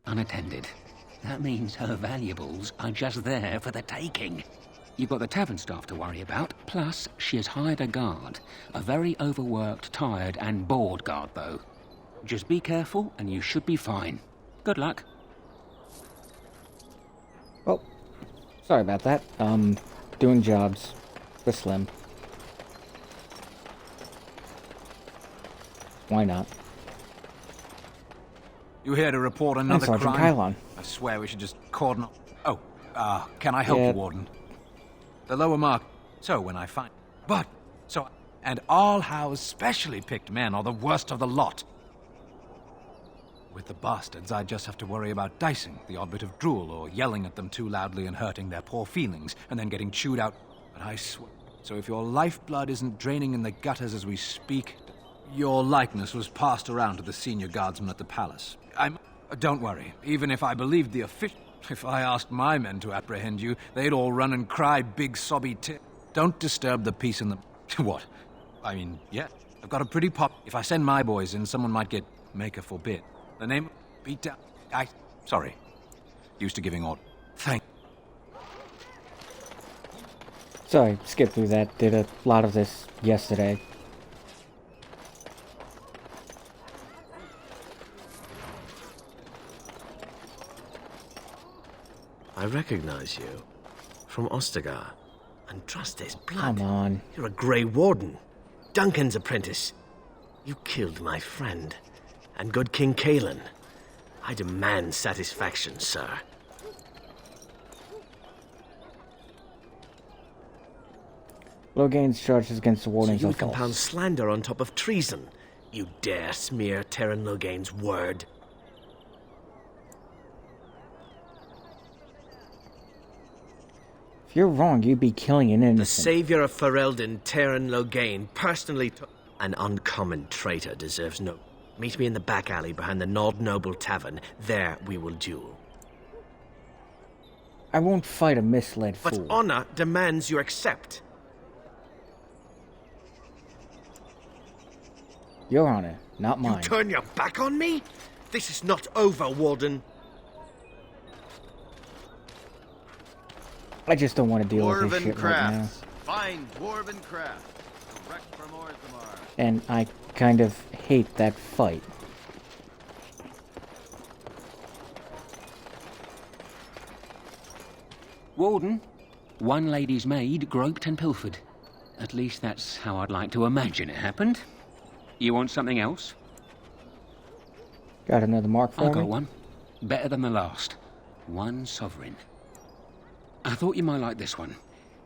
unattended. That means her valuables are just there for the taking. You've got the tavern staff to worry about, plus she has hired a guard. A very overworked, tired and bored guard, though. Just be careful and you should be fine. Good luck. Oh, sorry about that. Doing jobs for Slim. Why not? You here to report another Sergeant crime? Kylon. I swear we should just cordon off. Oh, can I help you, Warden? The lower mark. So when I find... And all Howe's specially picked men are the worst of the lot. With the bastards, I just have to worry about dicing, the odd bit of drool, or yelling at them too loudly and hurting their poor feelings, and then getting chewed out. But I swear... So if your lifeblood isn't draining in the gutters as we speak... Your likeness was passed around to the senior guardsmen at the palace. Don't worry. Even if I believed the official... If I asked my men to apprehend you, they'd all run and cry big sobby tears. Don't disturb the peace in the... What? I mean, yeah. I've got a pretty pop... If I send my boys in, someone might get... Maker forbid. The name... Beat down... Sorry. Used to giving order. Thank... Sorry, skipped through that. Did a lot of this yesterday. I recognize you. From Ostagar. And trust his blood. Come on. You're a Grey Warden. Duncan's apprentice. You killed my friend. And good King Kalen. I demand satisfaction, sir. Logain's charges against the Wardens So you are false. compound slander on top of treason. You dare smear Terran Logain's word. If you're wrong, you'd be killing an The innocent. savior of Ferelden, Terran Logain, personally an uncommon traitor deserves no... Meet me in the back alley behind the Nord Noble Tavern. There we will duel. I won't fight a misled But fool. honor demands you accept. Your honor, not mine. You turn your back on me? This is not over, Warden. I just don't want to deal with this shit right now. Fine dwarven craft. Direct from Orthamar. And I kind of hate that fight. Warden, one lady's maid groped and pilfered. At least that's how I'd like to imagine it happened. You want something else? Got another mark for I me? got one. Better than the last. 1 sovereign. I thought you might like this one.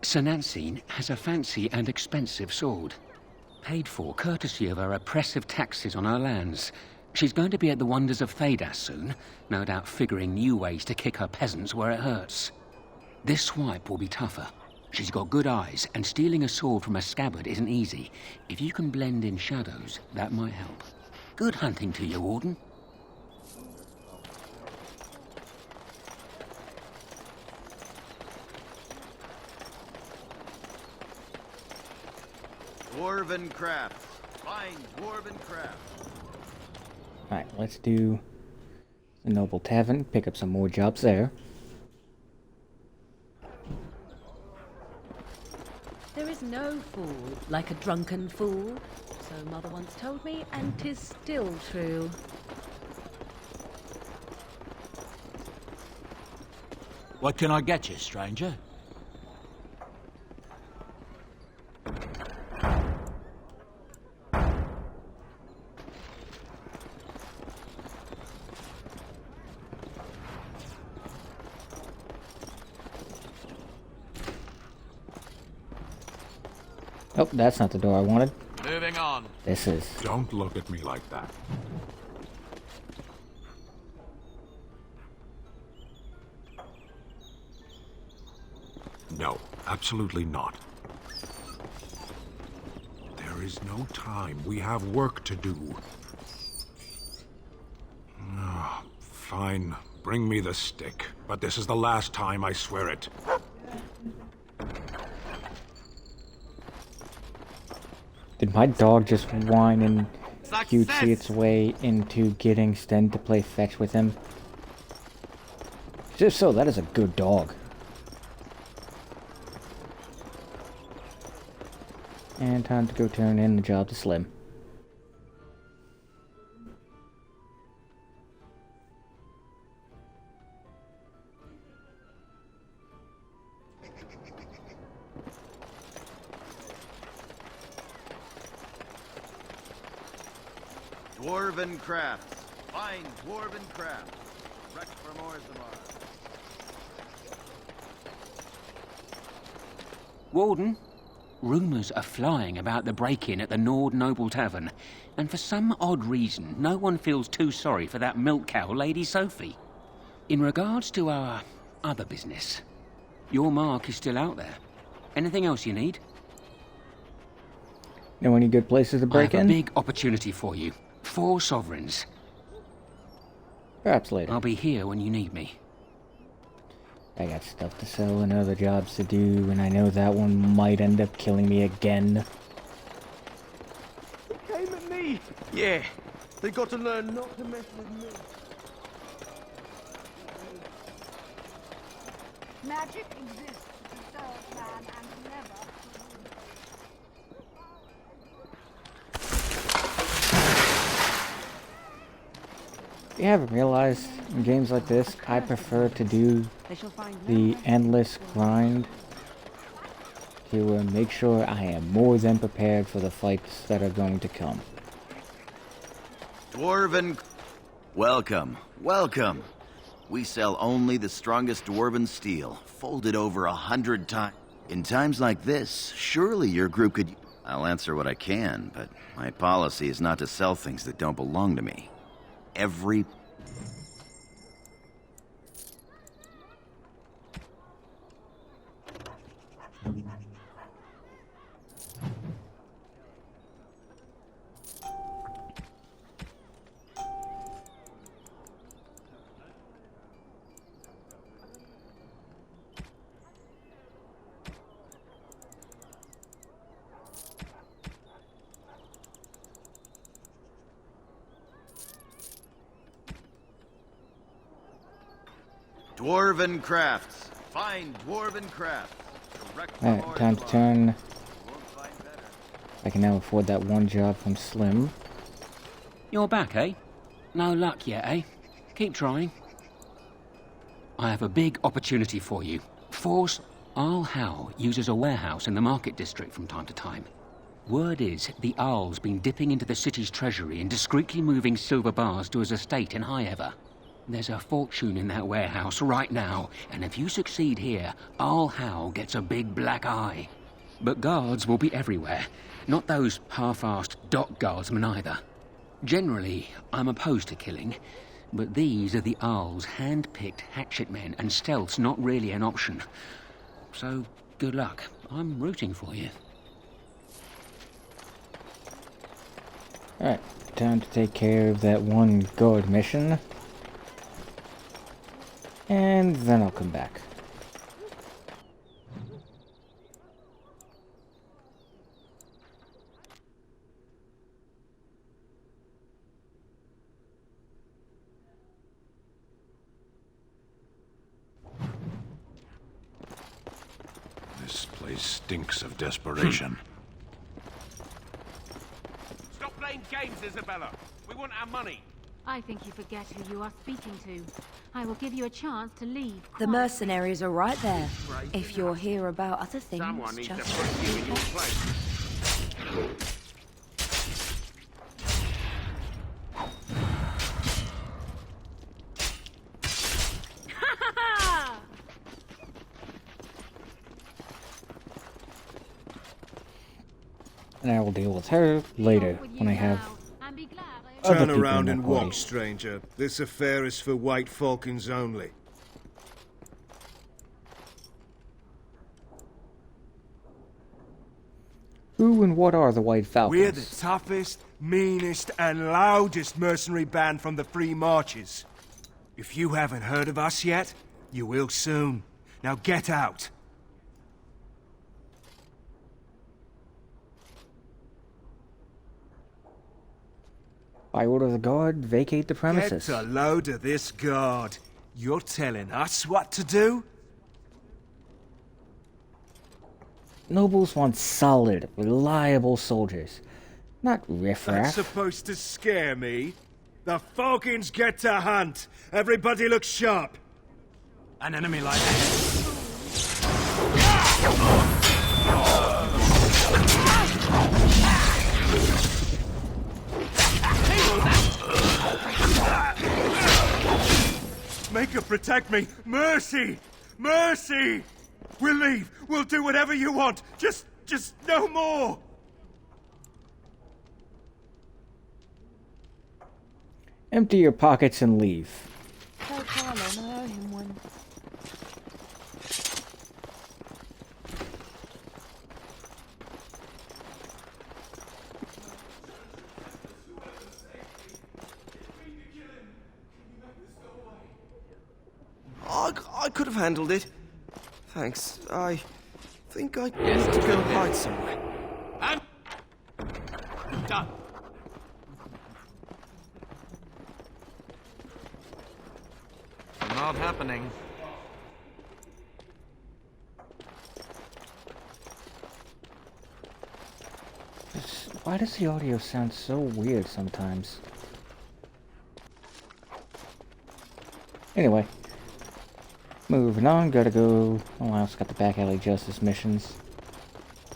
Sir Nancine has a fancy and expensive sword. Paid for courtesy of her oppressive taxes on her lands. She's going to be at the wonders of Thedas soon, no doubt figuring new ways to kick her peasants where it hurts. This swipe will be tougher. She's got good eyes, and stealing a sword from a scabbard isn't easy. If you can blend in shadows, that might help. Good hunting to you, Warden. Dwarven craft. Fine dwarven craft. Alright, let's do the Noble Tavern, pick up some more jobs there. There is no fool like a drunken fool, so Mother once told me, and 'tis still true. What can I get you, stranger? Oh, that's not the door I wanted. Moving on. This is. Don't look at me like that. No, absolutely not. There is no time. We have work to do. Fine. Bring me the stick. But this is the last time, I swear it. Did my dog just whine and cutesy its way into getting Sten to play fetch with him? Just so, that is a good dog. And time to go turn in the job to Slim. Dwarven crafts. Fine dwarven crafts. Wreck for Morzamar. Warden, rumours are flying about the break-in at the Nord Noble Tavern, and for some odd reason, no one feels too sorry for that milk cow, Lady Sophie. In regards to our other business, your mark is still out there. Anything else you need? Know any good places to break I have in? a big opportunity for you. 4 sovereigns. Perhaps later. I'll be here when you need me. I got stuff to sell and other jobs to do, and I know that one might end up killing me again. It came at me! Yeah, they got to learn not to mess with me. Magic exists to serve man and never. You haven't realized, in games like this, I prefer to do the endless grind to make sure I am more than prepared for the fights that are going to come. Dwarven. Welcome, welcome. We sell only the strongest dwarven steel, folded over 100 times. In times like this, surely your group could... I'll answer what I can, but my policy is not to sell things that don't belong to me. Every... Dwarven crafts. Fine dwarven crafts. Alright, time to turn. I can now afford that one job from Slim. You're back, eh? No luck yet, eh? Keep trying. I have a big opportunity for you. Force Arl Howe uses a warehouse in the market district from time to time. Word is the Arl's been dipping into the city's treasury and discreetly moving silver bars to his estate in Highever. There's a fortune in that warehouse right now, and if you succeed here, Arl Howe gets a big black eye. But guards will be everywhere, not those half-assed dock guardsmen either. Generally, I'm opposed to killing, but these are the Arl's hand-picked hatchetmen, and stealth's not really an option. So, good luck. I'm rooting for you. Alright, time to take care of that one guard mission. And then I'll come back. This place stinks of desperation. Stop playing games, Isabella. We want our money. I think you forget who you are speaking to. I will give you a chance to leave. The mercenaries are right there. If you're here about other things, Someone needs to just... put you in your place. And I will deal with her later when I have other Turn people around in that and party. walk, stranger. This affair is for White Falcons only. Who and what are the White Falcons? We're the toughest, meanest, and loudest mercenary band from the Free Marches. If you haven't heard of us yet, you will soon. Now get out. By order of the guard, vacate the premises. Get a load of this guard. You're telling us what to do? Nobles want solid, reliable soldiers, not riffraff. That's supposed to scare me. The Falcons get to hunt. Everybody look sharp. An enemy like that. Make her protect me. Mercy! Mercy! We'll leave. We'll do whatever you want. Just no more. Empty your pockets and leave. Tell Carlon I owe him one. I could have handled it. Thanks. I think I need to go hide somewhere. I'm done. Not happening. Why does the audio sound so weird sometimes? Anyway. Moving on, gotta go. Oh, I also got the back alley justice missions.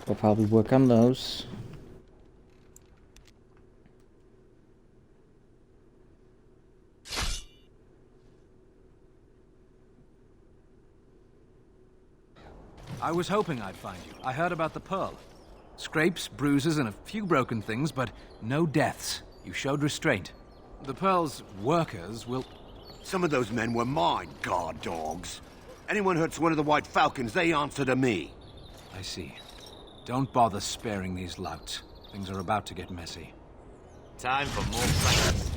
We'll probably work on those. I was hoping I'd find you. I heard about the Pearl. Scrapes, bruises, and a few broken things, but no deaths. You showed restraint. The Pearl's workers will... Some of those men were mine, guard dogs. Anyone hurts one of the White Falcons, they answer to me. I see. Don't bother sparing these louts. Things are about to get messy. Time for more practice.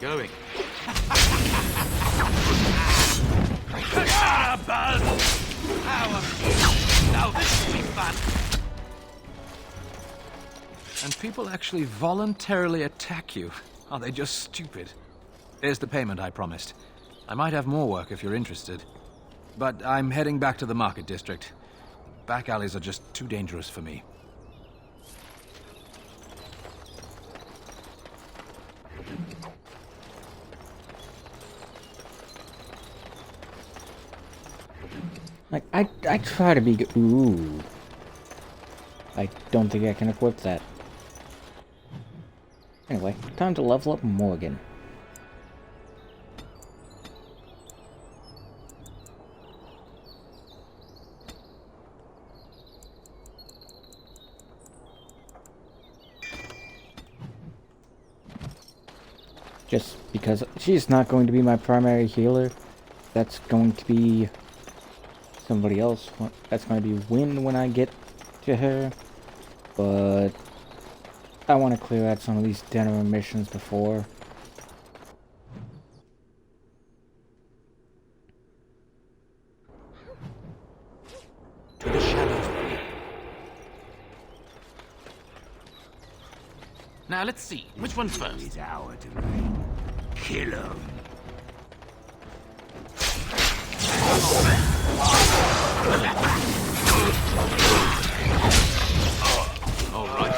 Going. Now this will be fun. And people actually voluntarily attack you. Are they just stupid? Here's the payment I promised. I might have more work if you're interested. But I'm heading back to the market district. Back alleys are just too dangerous for me. Like, I try to be good. Ooh. I don't think I can equip that. Anyway, time to level up Morgan. Just because she's not going to be my primary healer. That's going to be somebody else. That's going to be Win when I get to her. But I want to clear out some of these Denver missions before. To the shadows. Now let's see. Which one first? It's our domain. Kill 'em. All right.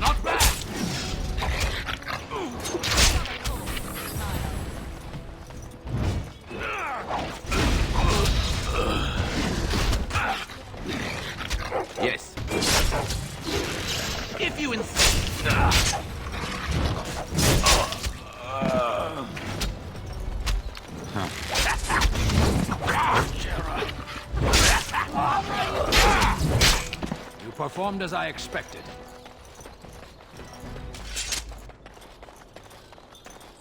Not bad. Yes. If you insist. You performed as I expected.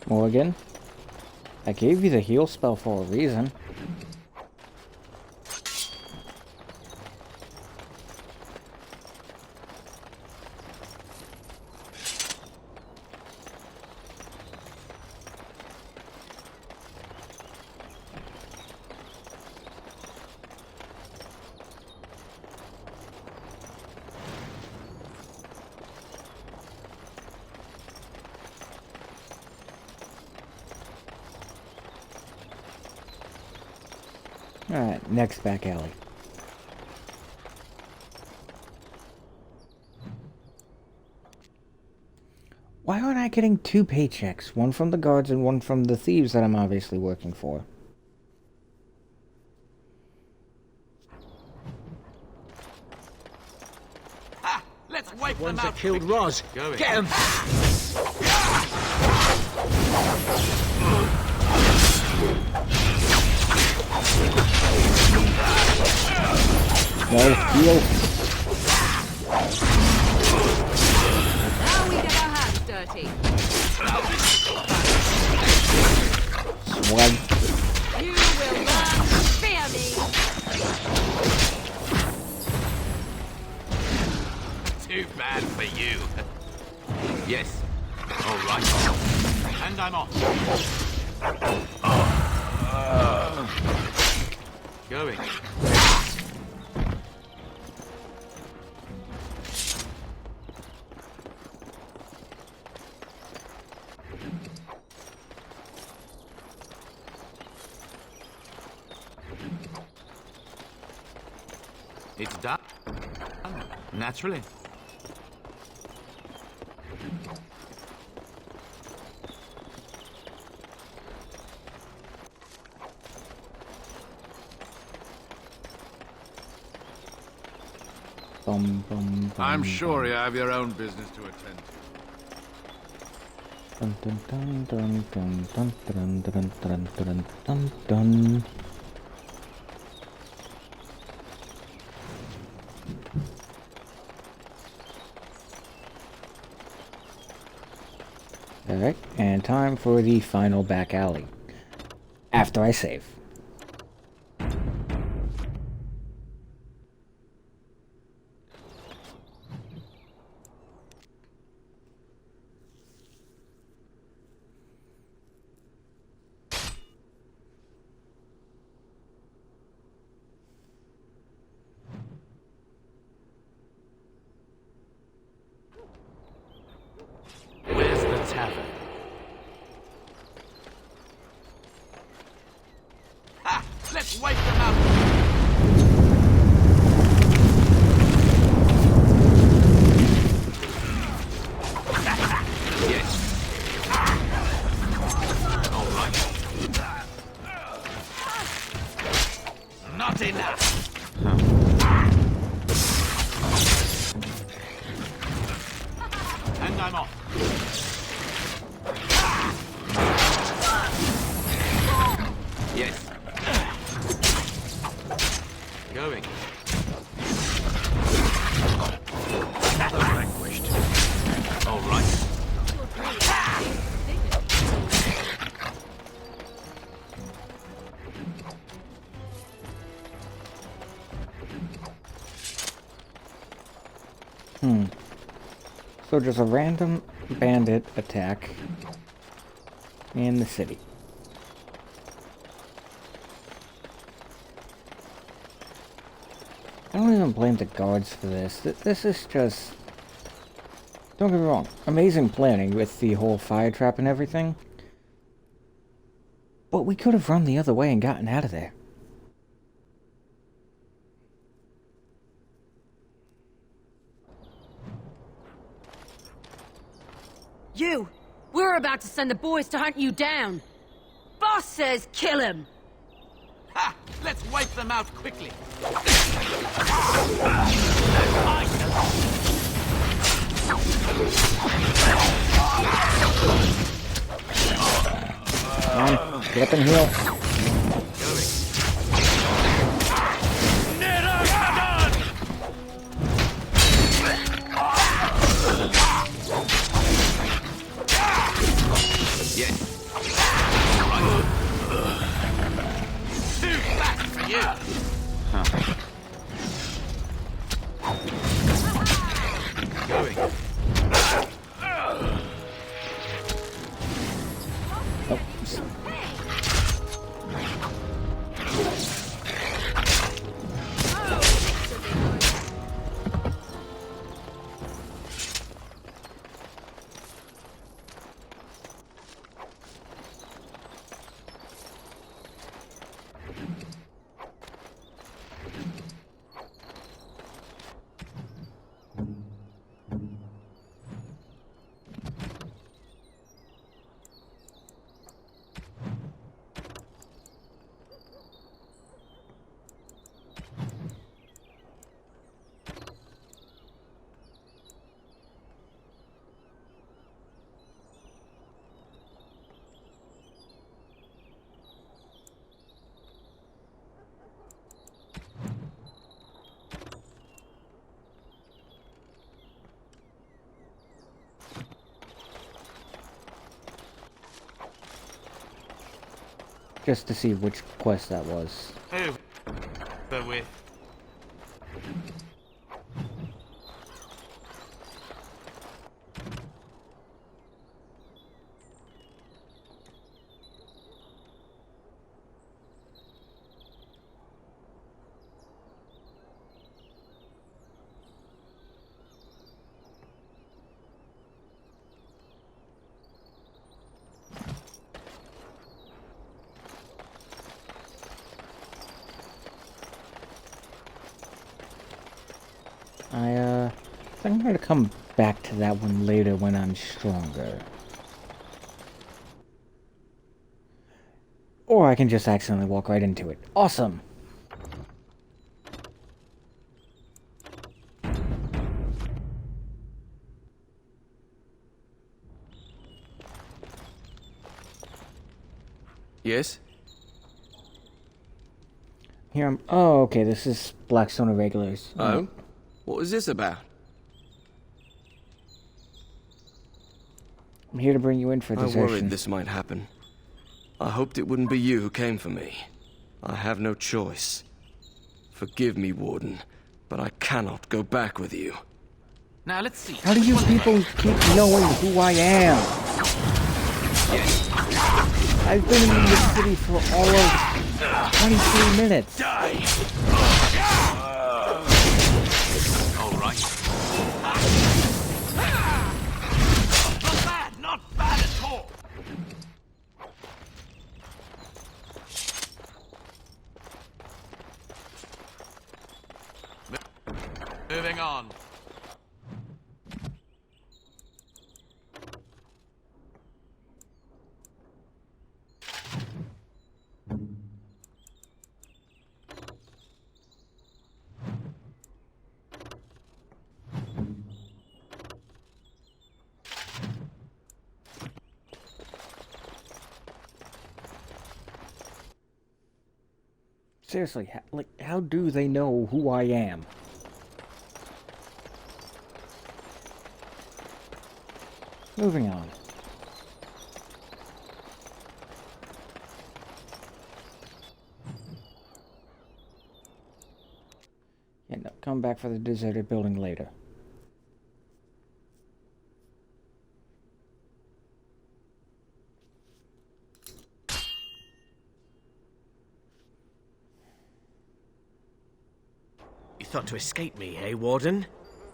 Morgan, I gave you the heal spell for a reason. Alright, next back alley. Why aren't I getting 2 paychecks? One from the guards and one from the thieves that I'm obviously working for. Ha! Let's wipe them Ones out. that killed Roz. Going. Get him! No, heal. Now we get our hands dirty. Swag. You will learn to fear me. Too bad for you. Yes. All right. And I'm off. Going. It's done. Naturally. Bum, bum, bum, I'm sure bum. you have your own business to attend to. Dun, dun, dun, dun, dun, dun, dun, dun, dun, dun, dun. Alright, and time for the final back alley. After I save. Where's the tavern? Ha! Let's wipe them out. Yes. All right. Not enough. And I'm off. Yes. Going. Vanquished. All right. So just a random bandit attack in the city. I don't even blame the guards for this. This is just... Don't get me wrong. Amazing planning with the whole fire trap and everything. But we could have run the other way and gotten out of there. You! We're about to send the boys to hunt you down. Boss says kill him. Ha! Let's wipe them out quickly. Come on, get up and heal. Just to see which quest that was. Over with. I think I'm gonna come back to that one later when I'm stronger. Or I can just accidentally walk right into it. Awesome! Yes? Here I'm... Oh, okay, this is Blackstone Irregulars. Oh? What was this about? I'm here to bring you in for desertion. I worried this might happen. I hoped it wouldn't be you who came for me. I have no choice. Forgive me, Warden, but I cannot go back with you. Now let's see. How do you people keep knowing who I am? I've been in this city for all of 23 minutes. Die. All right. Not bad at all. Moving on. Seriously, how do they know who I am? Moving on. Yeah, no, come back for the deserted building later. You thought to escape me, eh, Warden?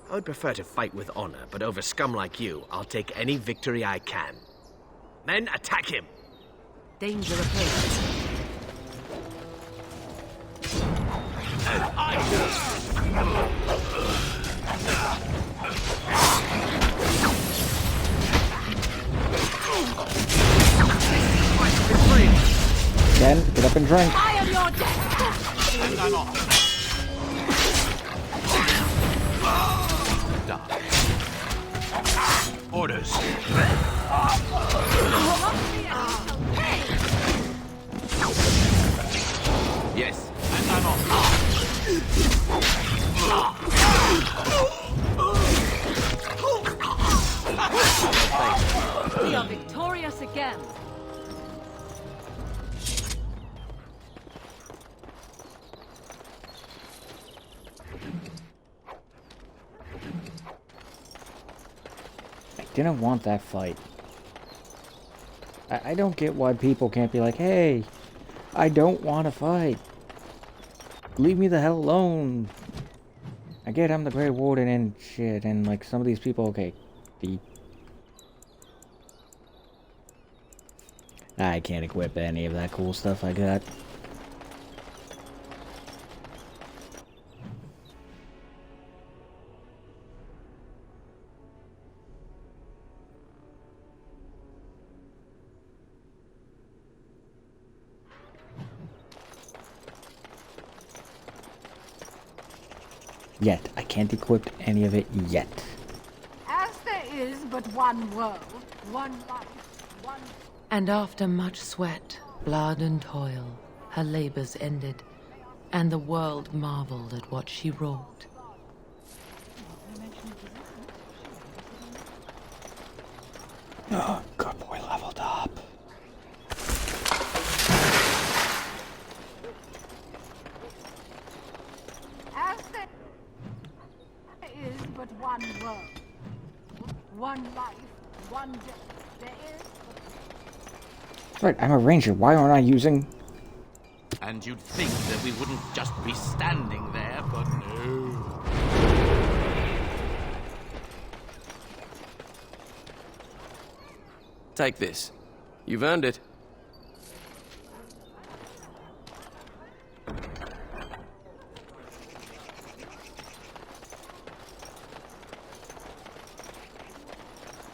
I would prefer to fight with honor, but over scum like you, I'll take any victory I can. Men, attack him! Danger approaches. Ken, get up and drink. I am your death! And I'm off. Die. Orders. Yes, and I'm off. We are victorious again. I didn't want that fight. I don't get why people can't be like, hey, I don't want to fight. Leave me the hell alone. I get I'm the Grey Warden and shit, and like some of these people, okay. I can't equip any of that cool stuff I got. Yet. I can't equip any of it yet. As there is but one world, one life, one... And after much sweat, blood and toil, her labors ended, and the world marveled at what she wrought. Oh, good boy leveled up. As there is but one world, one life, one death. There is... That's right, I'm a ranger. Why aren't I using... And you'd think that we wouldn't just be standing there, but no. Take this. You've earned it.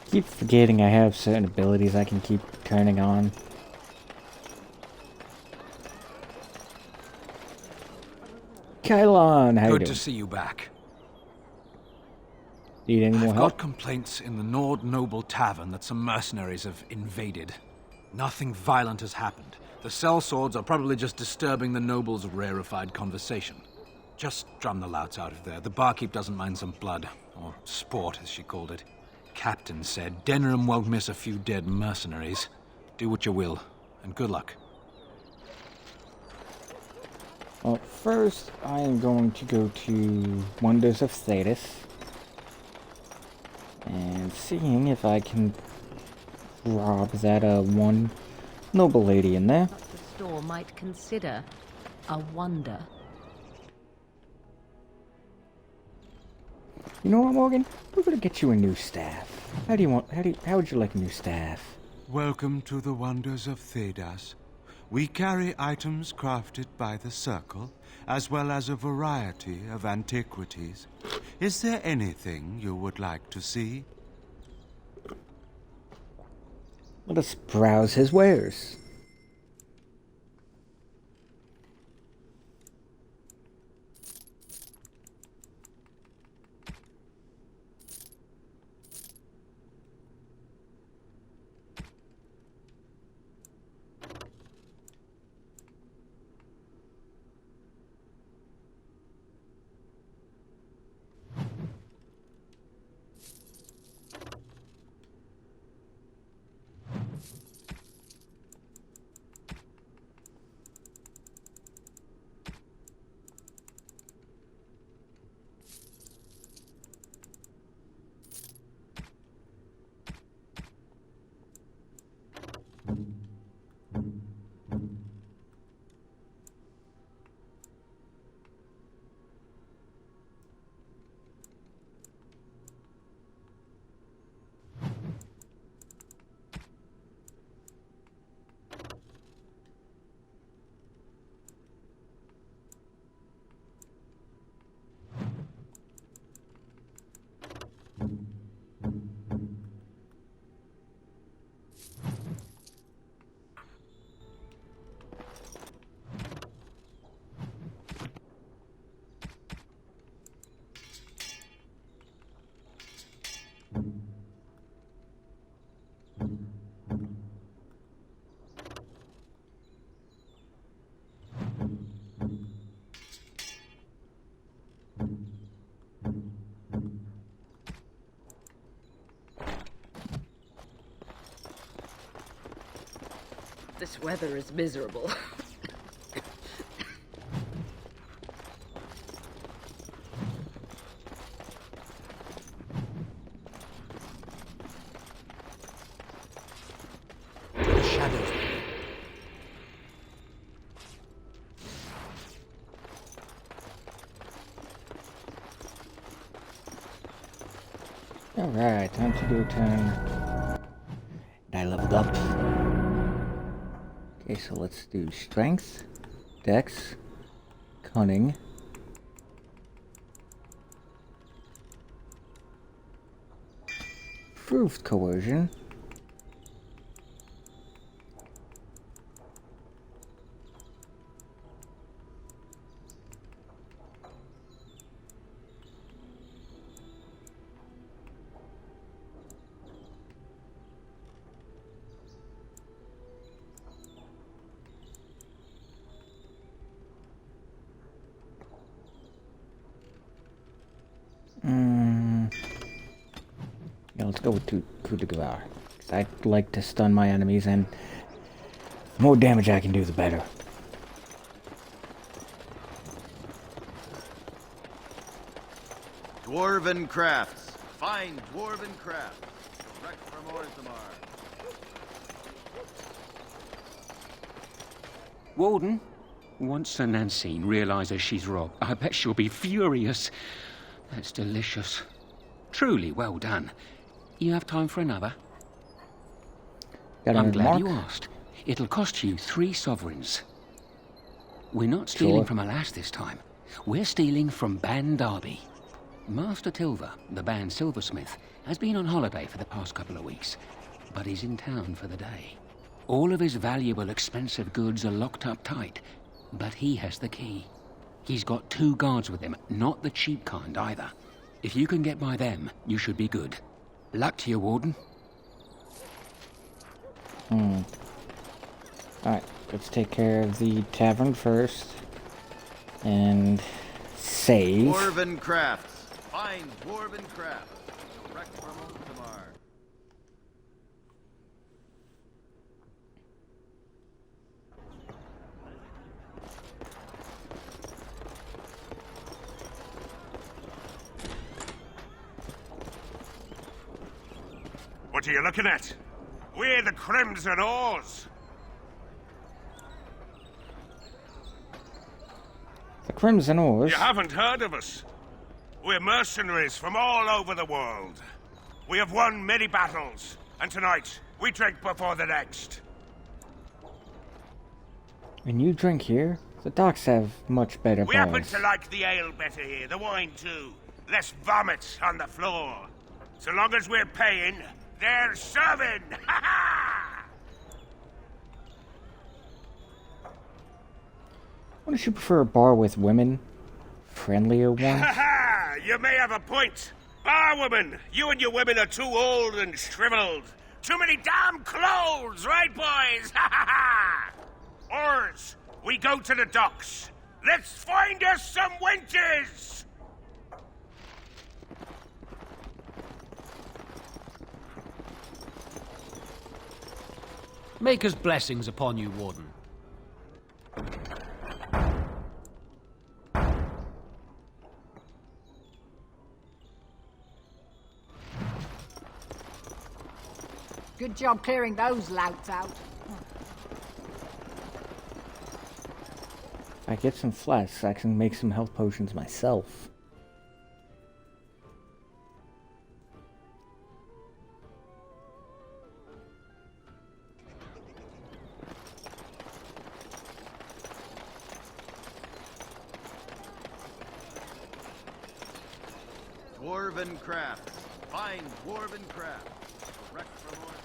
Keep forgetting I have certain abilities I can keep turning on. Kylon, how you Good doing? to see you back. Need any more I've help? got complaints in the Nord Noble Tavern that some mercenaries have invaded. Nothing violent has happened. The sellswords are probably just disturbing the noble's rarefied conversation. Just drum the louts out of there. The barkeep doesn't mind some blood. Or sport, as she called it. Captain said Denham won't miss a few dead mercenaries. Do what you will, and good luck. Well, first I am going to go to Wonders of Thedas. And seeing if I can rob that one noble lady in there. The store might consider a wonder. You know what, Morgan? We're gonna get you a new staff. How would you like a new staff? Welcome to the Wonders of Thedas. We carry items crafted by the Circle, as well as a variety of antiquities. Is there anything you would like to see? Let us browse his wares. This weather is miserable. Alright, time to do a turn. And I leveled up. Okay, so let's do strength, dex, cunning, proved coercion, yeah, let's go with coup de grace. I like to stun my enemies, and the more damage I can do, the better. Dwarven crafts. Fine dwarven crafts. Direct from Orzammar. Warden, once Sir Nancine realizes she's robbed, I bet she'll be furious. That's delicious. Truly well done. You have time for another? I'm glad you asked. It'll cost you 3 sovereigns. We're not stealing from a lass this time. We're stealing from Ban Darby. Master Tilver, the band silversmith, has been on holiday for the past couple of weeks, but he's in town for the day. All of his valuable, expensive goods are locked up tight, but he has the key. He's got 2 guards with him, not the cheap kind either. If you can get by them, you should be good. Luck to you, Warden. Alright, let's take care of the tavern first. And save. Dwarven crafts. Fine dwarven crafts. Direct from Orzammar. What are you looking at? We're the Crimson Oars. The Crimson Oars? You haven't heard of us. We're mercenaries from all over the world. We have won many battles, and tonight we drink before the next. When you drink here, the docks have much better We happen bars. to like the ale better here, the wine too. Less vomit on the floor. So long as we're paying, they're serving! Ha ha! Wouldn't you prefer a bar with women? Friendlier ones? Ha ha! You may have a point. Barwoman, you and your women are too old and shriveled. Too many damn clothes, right, boys? Ha ha ha! Oars, we go to the docks. Let's find us some wenches! Maker's blessings upon you, Warden. Good job clearing those louts out. If I get some flasks, I can make some health potions myself. Dwarven crafts. Fine dwarven crafts. Direct from Orzammar.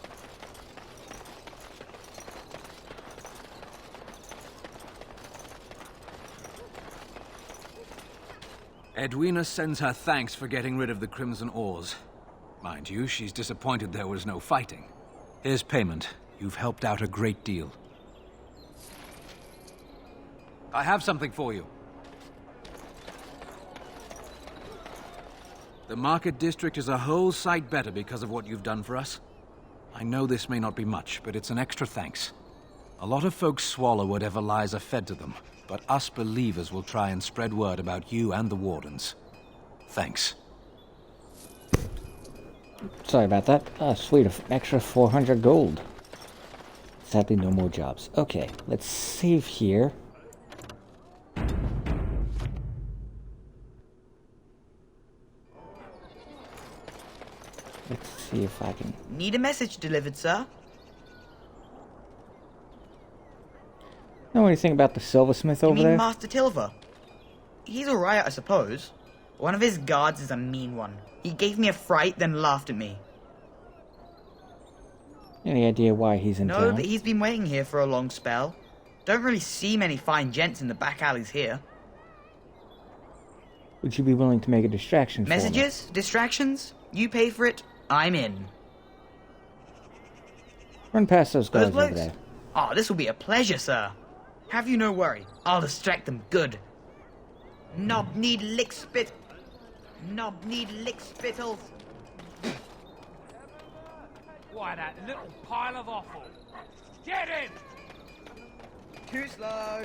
Edwina sends her thanks for getting rid of the Crimson Oars. Mind you, she's disappointed there was no fighting. Here's payment. You've helped out a great deal. I have something for you. The Market District is a whole sight better because of what you've done for us. I know this may not be much, but it's an extra thanks. A lot of folks swallow whatever lies are fed to them, but us believers will try and spread word about you and the Wardens. Thanks. Sorry about that. Ah, sweet, an extra 400 gold. Sadly, no more jobs. Okay, let's save here. Let's see if I can... Need a message delivered, sir? Know anything about the silversmith over You mean there? Master Tilver? He's alright, I suppose. One of his guards is a mean one. He gave me a fright, then laughed at me. Any idea why he's in No, town? but he's been waiting here for a long spell. Don't really see many fine gents in the back alleys here. Would you be willing to make a distraction for me? Messages? Distractions? You pay for it, I'm in. Run past those guys over blokes? there. Oh, this will be a pleasure, sir. Have you no worry. I'll distract them good. Knob need lick spit. Knob need lick spittles. Why, that little pile of offal. Get in! Too slow.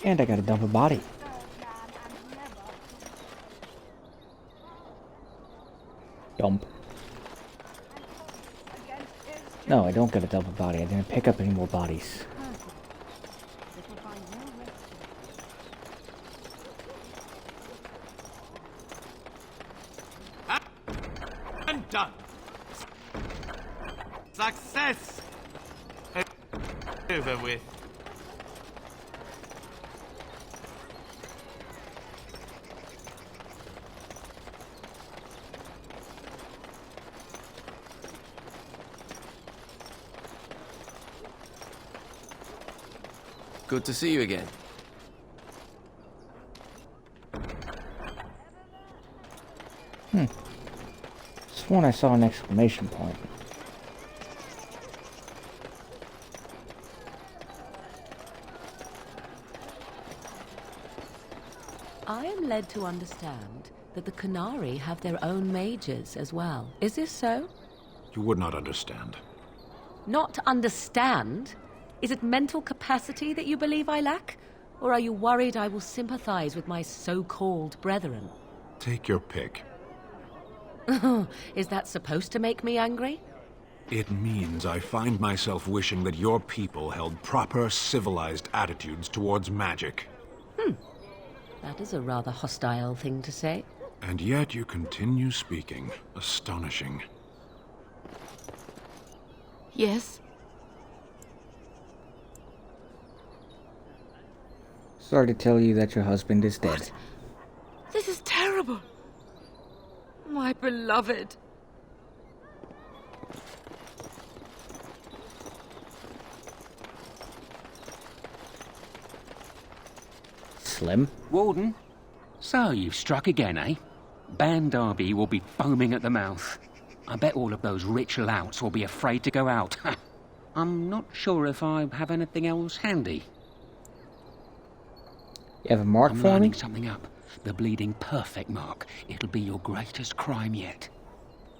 And I gotta dump a body. Dump. No, I don't gotta dump a body. I didn't pick up any more bodies. And done. Success. Over with. Good to see you again. Sworn I saw an exclamation point. I am led to understand that the Canary have their own mages as well. Is this so? You would not understand. Not understand? Is it mental capacity that you believe I lack? Or are you worried I will sympathize with my so-called brethren? Take your pick. Is that supposed to make me angry? It means I find myself wishing that your people held proper, civilized attitudes towards magic. That is a rather hostile thing to say. And yet you continue speaking. Astonishing. Yes? Sorry to tell you that your husband is dead. What? This is terrible. My beloved. Slim? Warden? So you've struck again, eh? Ban Derby will be foaming at the mouth. I bet all of those rich louts will be afraid to go out. I'm not sure if I have anything else handy. You have a mark I'm for me? lining something up. The bleeding perfect mark. It'll be your greatest crime yet.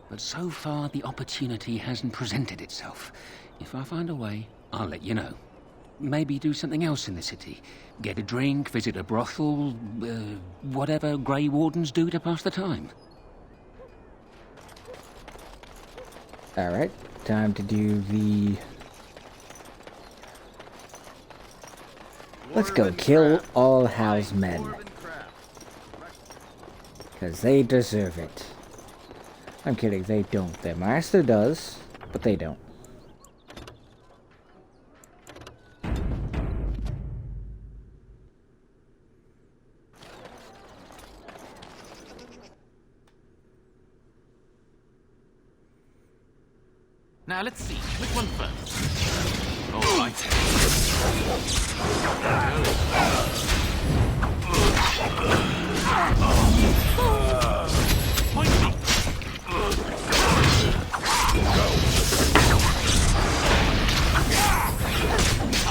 But so far, the opportunity hasn't presented itself. If I find a way, I'll let you know. Maybe do something else in the city. Get a drink, visit a brothel, whatever Grey Wardens do to pass the time. Alright, time to do the... Let's go kill all Hal's men. Because they deserve it. I'm kidding, they don't. Their master does, but they don't. Now let's see, which one first? All right.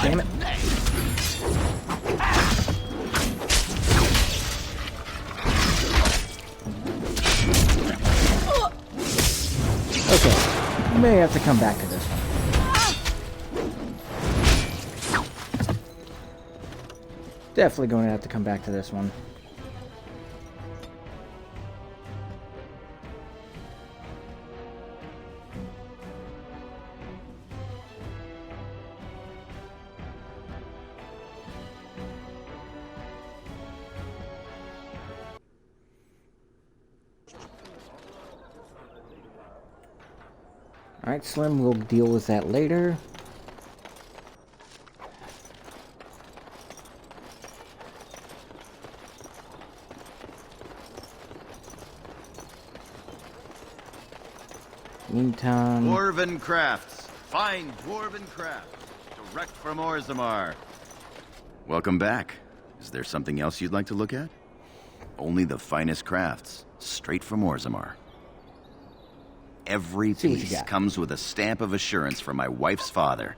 Damn it. May have to come back to this one. Definitely going to have to come back to this one. Alright, Slim, we'll deal with that later. Meantime... Dwarven crafts. Fine dwarven crafts. Direct from Orzammar. Welcome back. Is there something else you'd like to look at? Only the finest crafts. Straight from Orzammar. Every piece comes with a stamp of assurance from my wife's father.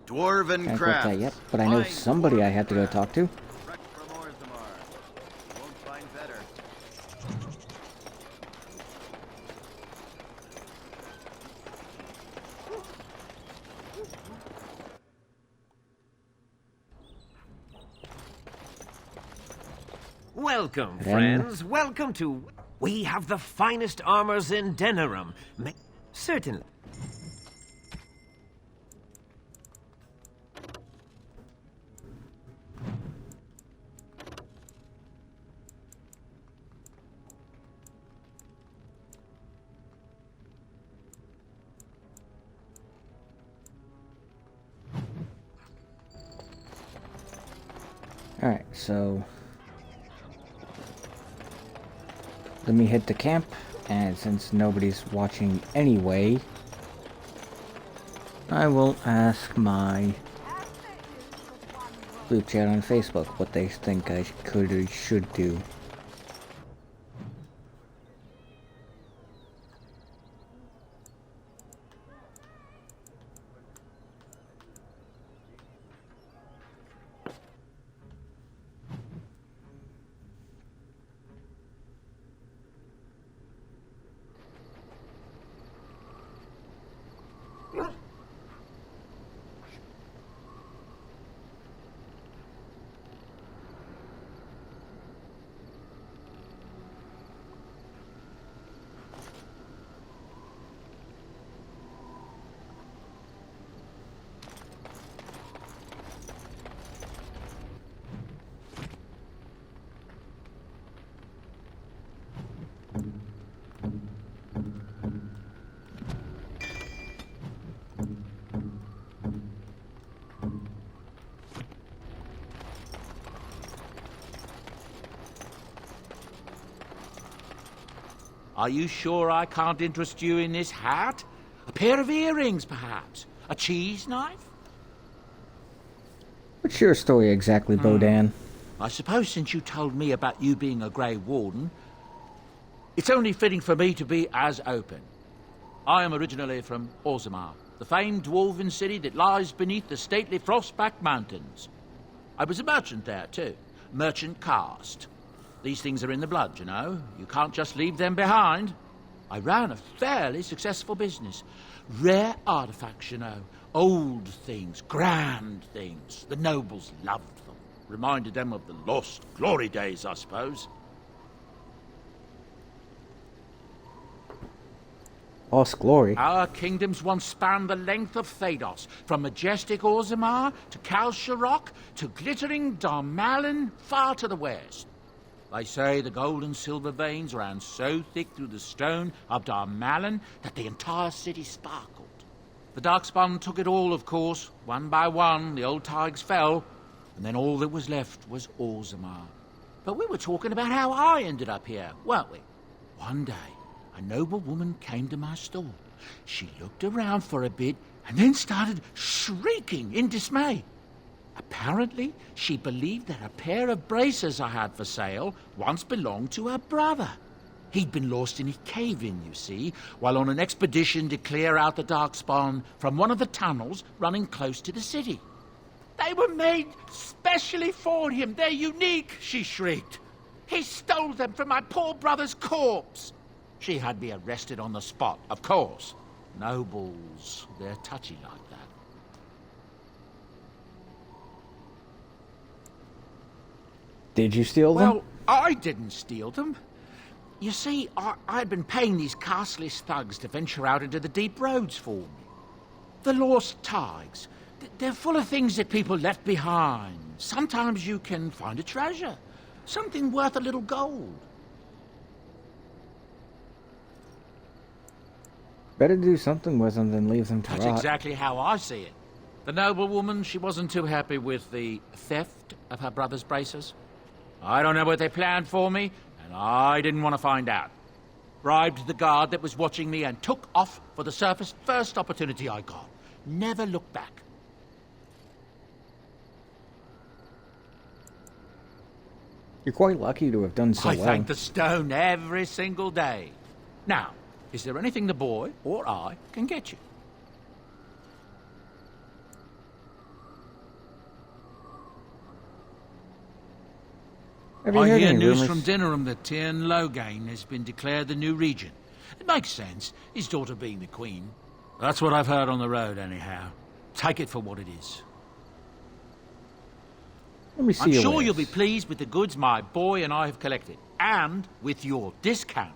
Dwarven Can't crafts. quote that yet, but I know somebody I have to go talk to. Welcome, friends. Welcome to... We have the finest armors in Denerim. Certainly. Alright, so... let me hit the camp, and since nobody's watching anyway, I will ask my group chat on Facebook what they think I could or should do. Are you sure I can't interest you in this hat? A pair of earrings, perhaps? A cheese knife? What's your story exactly, Bodan? I suppose since you told me about you being a Grey Warden, it's only fitting for me to be as open. I am originally from Orzammar, the famed dwarven city that lies beneath the stately Frostback Mountains. I was a merchant there, too. Merchant caste. These things are in the blood, you know. You can't just leave them behind. I ran a fairly successful business. Rare artifacts, you know. Old things, grand things. The nobles loved them. Reminded them of the lost glory days, I suppose. Lost glory? Our kingdoms once spanned the length of Thedos, from majestic Orzammar to Kalsharok to glittering Darmalin far to the west. They say the gold and silver veins ran so thick through the stone of Darmalin that the entire city sparkled. The Darkspawn took it all, of course. One by one, the old Tigers fell, and then all that was left was Orzammar. But we were talking about how I ended up here, weren't we? One day, a noble woman came to my stall. She looked around for a bit and then started shrieking in dismay. Apparently, she believed that a pair of braces I had for sale once belonged to her brother. He'd been lost in a cave-in, you see, while on an expedition to clear out the Darkspawn from one of the tunnels running close to the city. They were made specially for him. They're unique, she shrieked. He stole them from my poor brother's corpse. She had me arrested on the spot, of course. Nobles, they're touchy like that. Did you steal them? Well, I didn't steal them. You see, I'd been paying these castless thugs to venture out into the deep roads for me. The lost tigers. They're full of things that people left behind. Sometimes you can find a treasure. Something worth a little gold. Better do something with them than leave them to That's rot. exactly how I see it. The noblewoman, she wasn't too happy with the theft of her brother's braces. I don't know what they planned for me, and I didn't want to find out. Bribed the guard that was watching me and took off for the surface first opportunity I got. Never looked back. You're quite lucky to have done so I well. thank the stone every single day. Now, is there anything the boy or I can get you? Have you I heard hear any news rumors? from Dinnerham that Tyrn Loghain has been declared the new regent. It makes sense, his daughter being the queen. That's what I've heard on the road, anyhow. Take it for what it is. Let me see I'm your sure wares. you'll be pleased with the goods my boy and I have collected, and with your discount.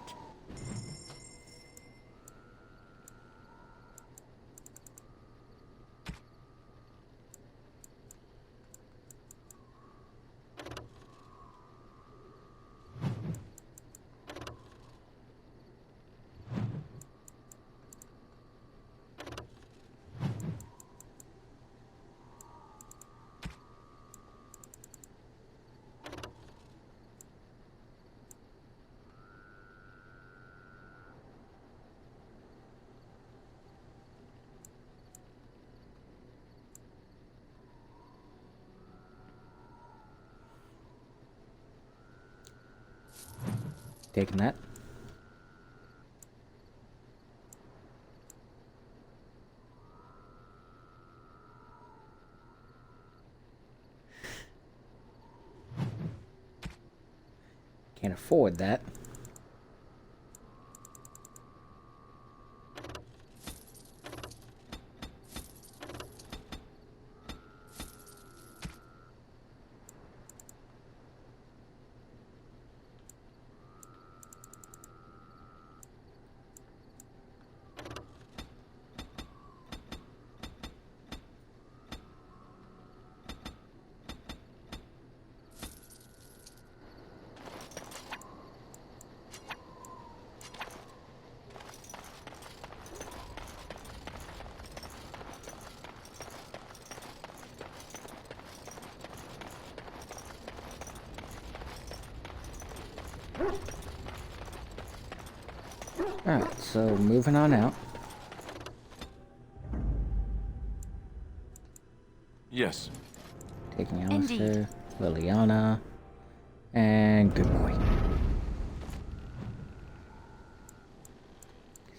Taking that. Can't afford that. Alright, so moving on out. Yes. Taking Alistair, Liliana, and good boy.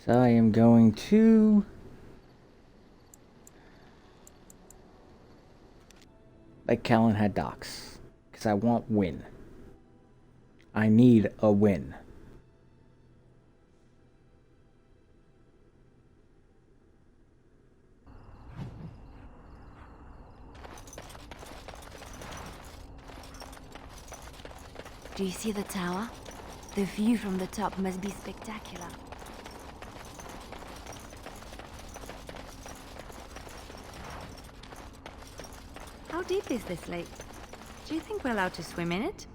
So I am going to Lake Calenhad Docks, because I want win. I need a win. Do you see the tower? The view from the top must be spectacular. How deep is this lake? Do you think we're allowed to swim in it?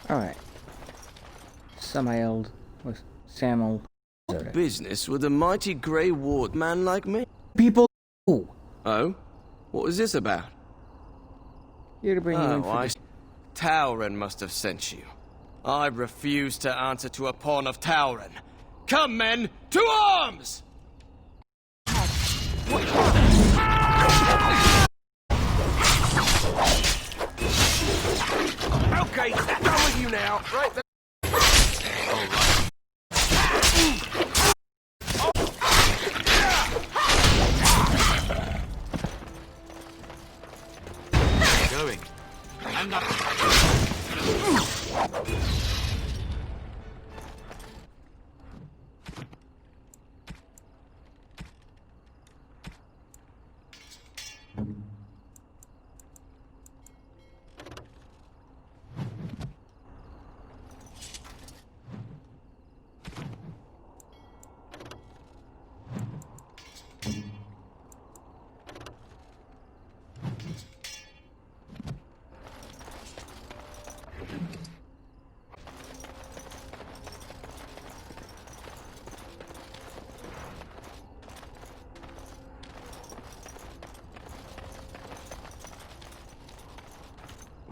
Alright, Samael with Samuel. What business would a mighty Grey Ward man like me? People. Oh? What was this about? Here to bring you in for Tauren must have sent you. I refuse to answer to a pawn of Tauren. Come, men, to arms! Okay, done with you now. Right there. Going. I'm not.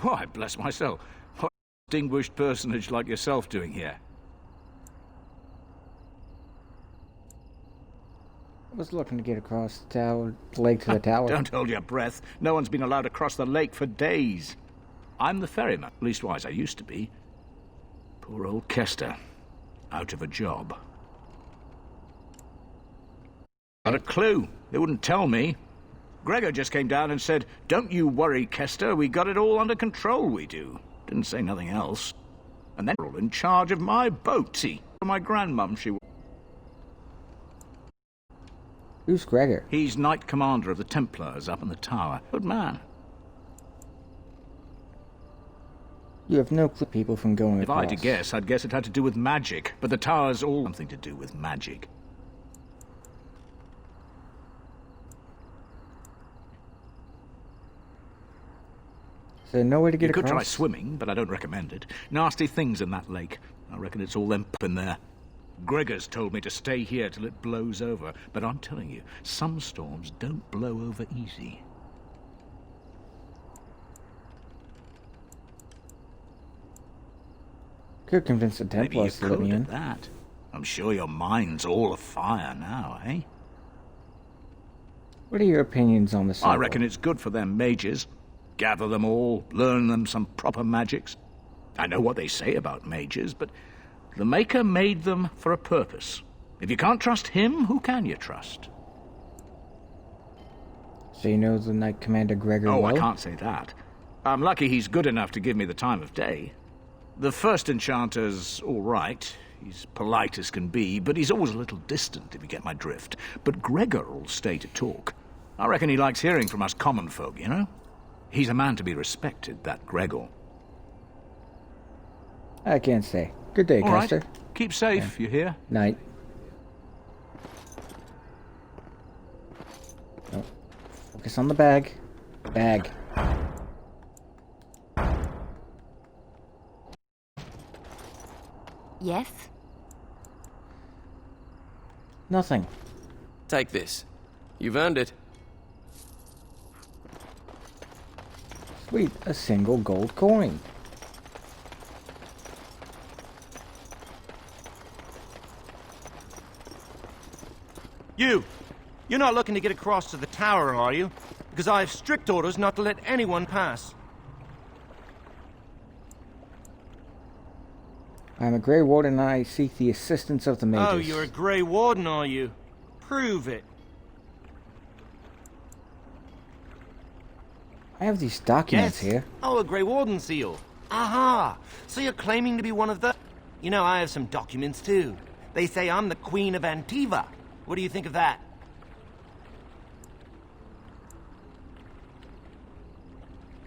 Why, bless my soul. What a distinguished personage like yourself doing here? I was looking to get across the tower, the lake to the tower. Don't hold your breath. No one's been allowed across the lake for days. I'm the ferryman. Leastwise, I used to be. Poor old Kester. Out of a job. Not a clue. They wouldn't tell me. Gregor just came down and said, "Don't you worry, Kester. We got it all under control, we do." Didn't say nothing else. And then all in charge of my boat. See, my grandmum, she was. Who's Gregor? He's Knight Commander of the Templars up in the tower. Good man. You have no clue people from going If I across. had to guess, I'd guess it had to do with magic. But the tower's all something to do with magic. Is there no way to get You could across? try swimming, but I don't recommend it. Nasty things in that lake. I reckon it's all them in there. Gregor's told me to stay here till it blows over, but I'm telling you, some storms don't blow over easy. Could convince the Maybe you Templars to let could me in. at that. I'm sure your mind's all afire now, eh? What are your opinions on this? I reckon it's good for them mages. Gather them all, learn them some proper magics. I know what they say about mages, but the Maker made them for a purpose. If you can't trust him, who can you trust? So you know the Knight Commander Gregor Oh, well? I can't say that. I'm lucky he's good enough to give me the time of day. The first enchanter's all right. He's polite as can be, but he's always a little distant, if you get my drift. But Gregor'll stay to talk. I reckon he likes hearing from us common folk, you know? He's a man to be respected, that Gregor. I can't say. Good day, All right. Kester. Keep safe, you hear? Night. Oh. Focus on the bag. Bag. Yes? Nothing. Take this. You've earned it. Sweet, a single gold coin. You're not looking to get across to the tower, are you? Because I have strict orders not to let anyone pass. I'm a Grey Warden and I seek the assistance of the mages. Oh, you're a Grey Warden, are you? Prove it. I have these documents Yes. here. Oh, a Grey Warden seal. Aha! So you're claiming to be one of the... You know, I have some documents, too. They say I'm the Queen of Antiva. What do you think of that?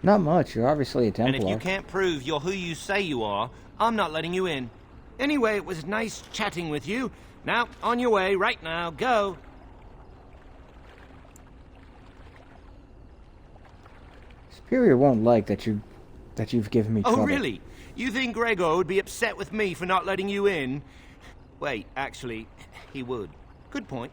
Not much. You're obviously a Templar. And if you can't prove you're who you say you are, I'm not letting you in. Anyway, it was nice chatting with you. Now, on your way, right now, go. Superior won't like that you that you've given me trouble. Oh, really? You think Gregor would be upset with me for not letting you in? Wait, actually, he would. Good point.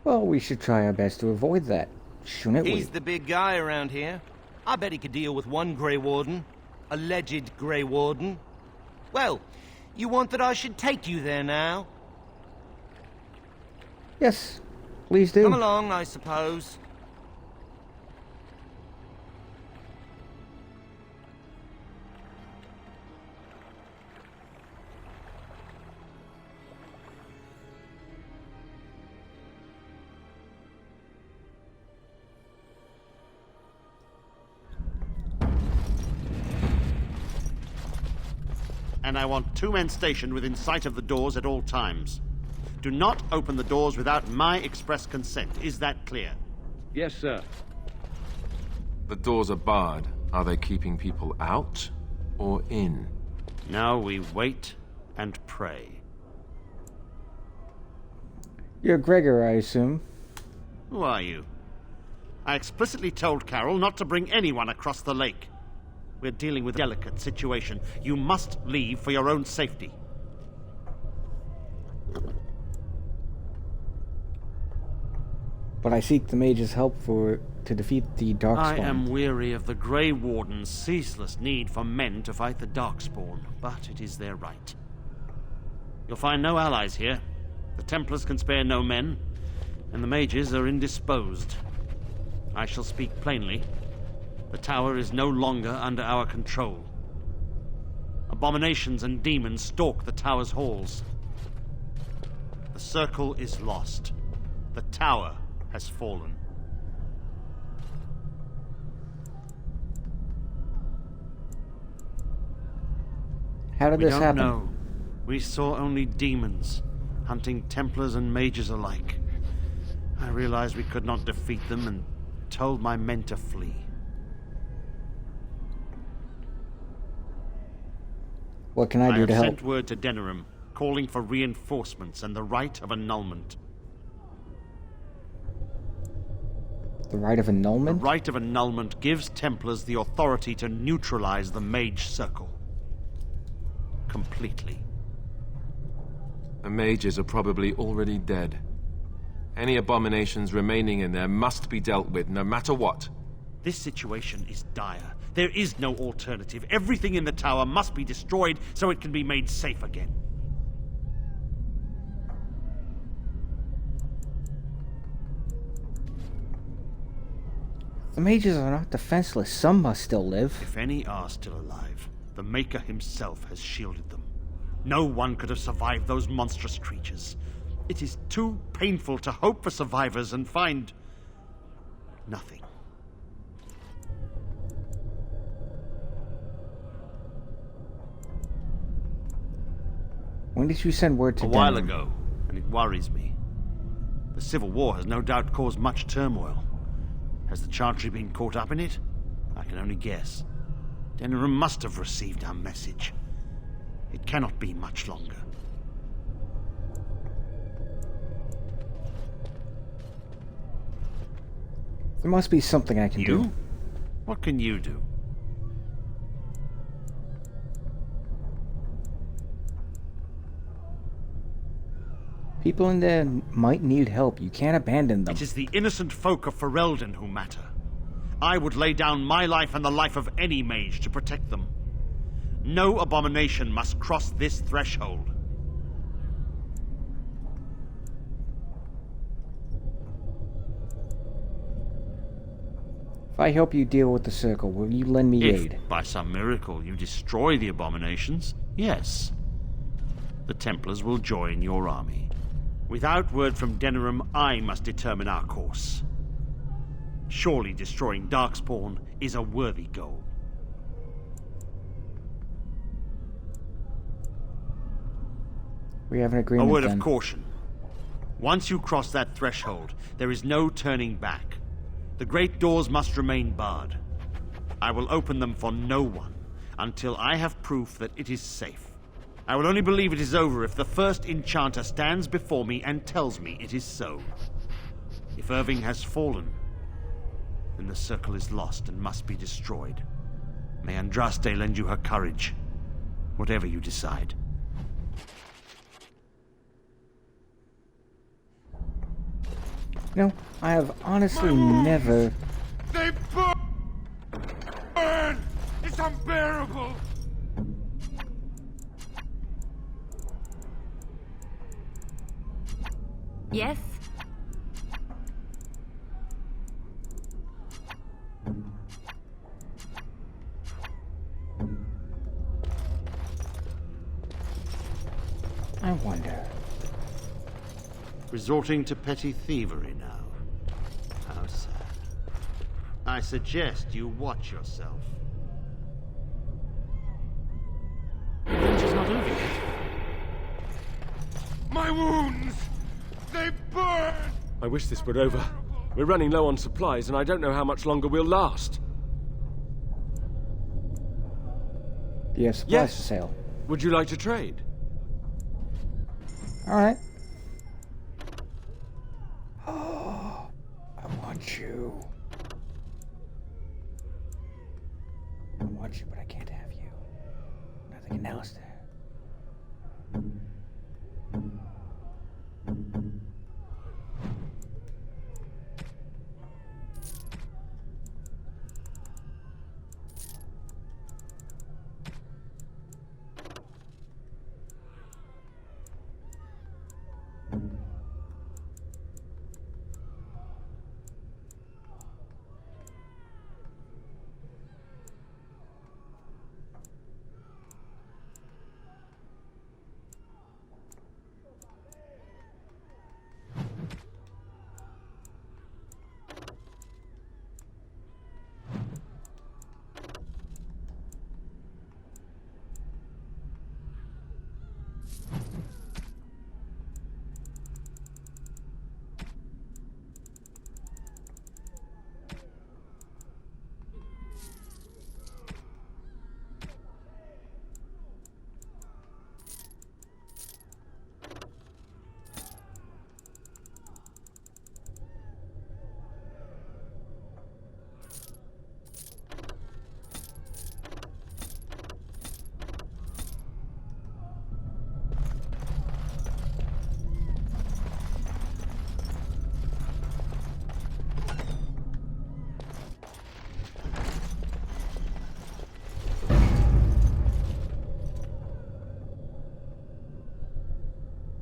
Well, we should try our best to avoid that, shouldn't we? He's the big guy around here. I bet he could deal with one Grey Warden. Alleged Grey Warden. Well, you want that I should take you there now? Yes, please do. Come along, I suppose. And I want 2 men stationed within sight of the doors at all times. Do not open the doors without my express consent. Is that clear? Yes, sir. The doors are barred. Are they keeping people out or in? Now we wait and pray. You're Gregor, I assume. Who are you? I explicitly told Carol not to bring anyone across the lake. We're dealing with a delicate situation. You must leave for your own safety. But I seek the mage's help to defeat the Darkspawn. I am weary of the Grey Warden's ceaseless need for men to fight the Darkspawn, but it is their right. You'll find no allies here. The Templars can spare no men, and the mages are indisposed. I shall speak plainly. The tower is no longer under our control. Abominations and demons stalk the tower's halls. The circle is lost. The tower has fallen. How did this happen? We don't know. We saw only demons, hunting Templars and mages alike. I realized we could not defeat them and told my men to flee. What can I do to help? I have sent word to Denerim, calling for reinforcements and the right of annulment. The right of annulment? The right of annulment gives Templars the authority to neutralize the Mage Circle. Completely. The mages are probably already dead. Any abominations remaining in there must be dealt with, no matter what. This situation is dire. There is no alternative. Everything in the tower must be destroyed so it can be made safe again. The mages are not defenseless. Some must still live. If any are still alive, the Maker himself has shielded them. No one could have survived those monstrous creatures. It is too painful to hope for survivors and find nothing. When did you send word to A while Denerim? ago, and it worries me. The Civil War has no doubt caused much turmoil. Has the Chantry been caught up in it? I can only guess. Denerim must have received our message. It cannot be much longer. There must be something I can do. You? What can you do? People in there might need help. You can't abandon them. It is the innocent folk of Ferelden who matter. I would lay down my life and the life of any mage to protect them. No abomination must cross this threshold. If I help you deal with the circle, will you lend me aid? If, by some miracle, you destroy the abominations, yes. The Templars will join your army. Without word from Denerim, I must determine our course. Surely destroying Darkspawn is a worthy goal. We have an agreement. A word then. of caution. Once you cross that threshold, there is no turning back. The great doors must remain barred. I will open them for no one until I have proof that it is safe. I will only believe it is over if the first enchanter stands before me and tells me it is so. If Irving has fallen, then the circle is lost and must be destroyed. May Andraste lend you her courage, whatever you decide. No, I have honestly never... They burn! It's unbearable! Yes? I wonder. Resorting to petty thievery now. How sad. I suggest you watch yourself. The adventure's not over yet. My wounds! They burn! I wish this were over. We're running low on supplies, and I don't know how much longer we'll last. Do you have supplies for sale? Would you like to trade? Alright. Oh, I want you. I want you, but I can't have you. Nothing else there.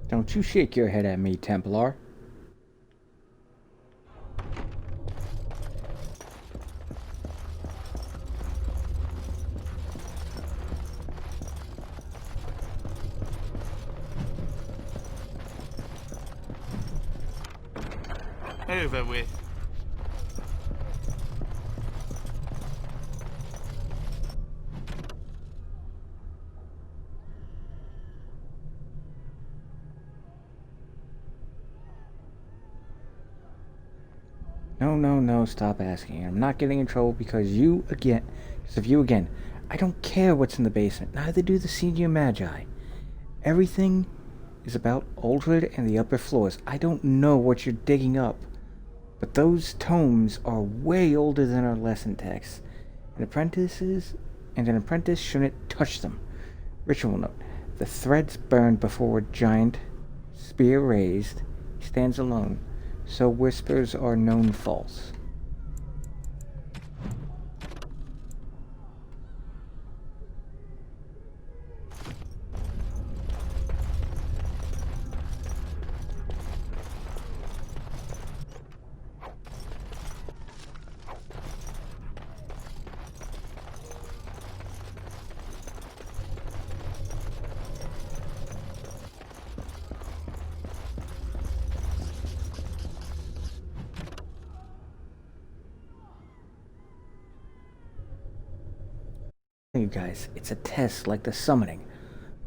Don't you shake your head at me, Templar. Over with. No, stop asking. I'm not getting in trouble because of you again. I don't care what's in the basement. Neither do the senior magi. Everything is about Uldred and the upper floors. I don't know what you're digging up, but those tomes are way older than our lesson texts. An apprentice shouldn't touch them. Ritual note. The threads burned before a giant, spear raised, he stands alone. So whispers are known false. You guys, it's a test like the summoning.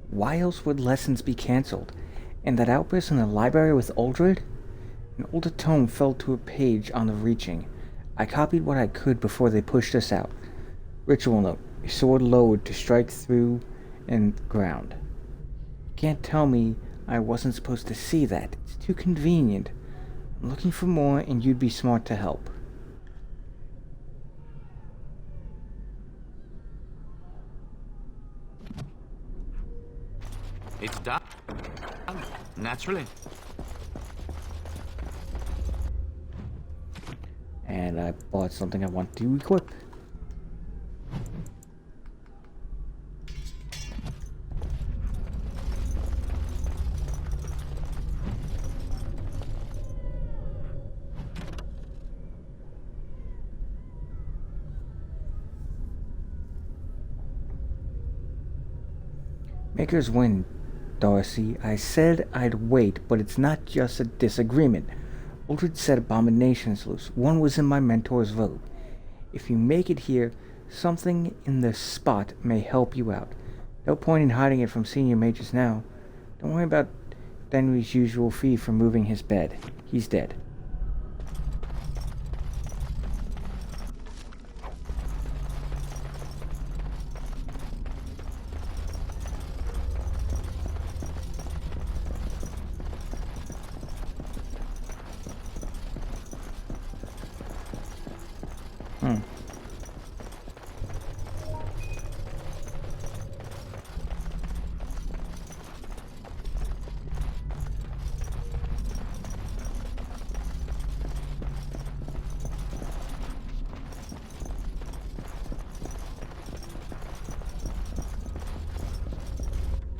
Why else would lessons be cancelled? And that outburst in the library with Uldred? An older tome fell to a page on the reaching. I copied what I could before they pushed us out. Ritual note. Your sword lowered to strike through and ground. You can't tell me I wasn't supposed to see that. It's too convenient. I'm looking for more and you'd be smart to help. It's done. Naturally. And I bought something I want to equip. Makers win, Darcy. I said I'd wait, but it's not just a disagreement. Uldred set abominations loose. One was in my mentor's vote. If you make it here, something in the spot may help you out. No point in hiding it from senior mages now. Don't worry about Henry's usual fee for moving his bed. He's dead.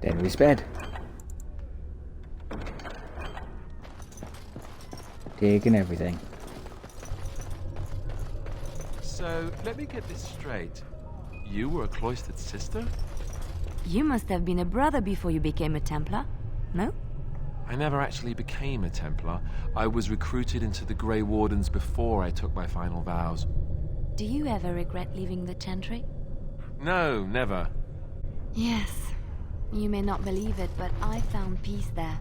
Henry's bed. Taking everything. So, let me get this straight. You were a cloistered sister? You must have been a brother before you became a Templar, no? I never actually became a Templar. I was recruited into the Grey Wardens before I took my final vows. Do you ever regret leaving the Chantry? No, never. Yes. You may not believe it, but I found peace there.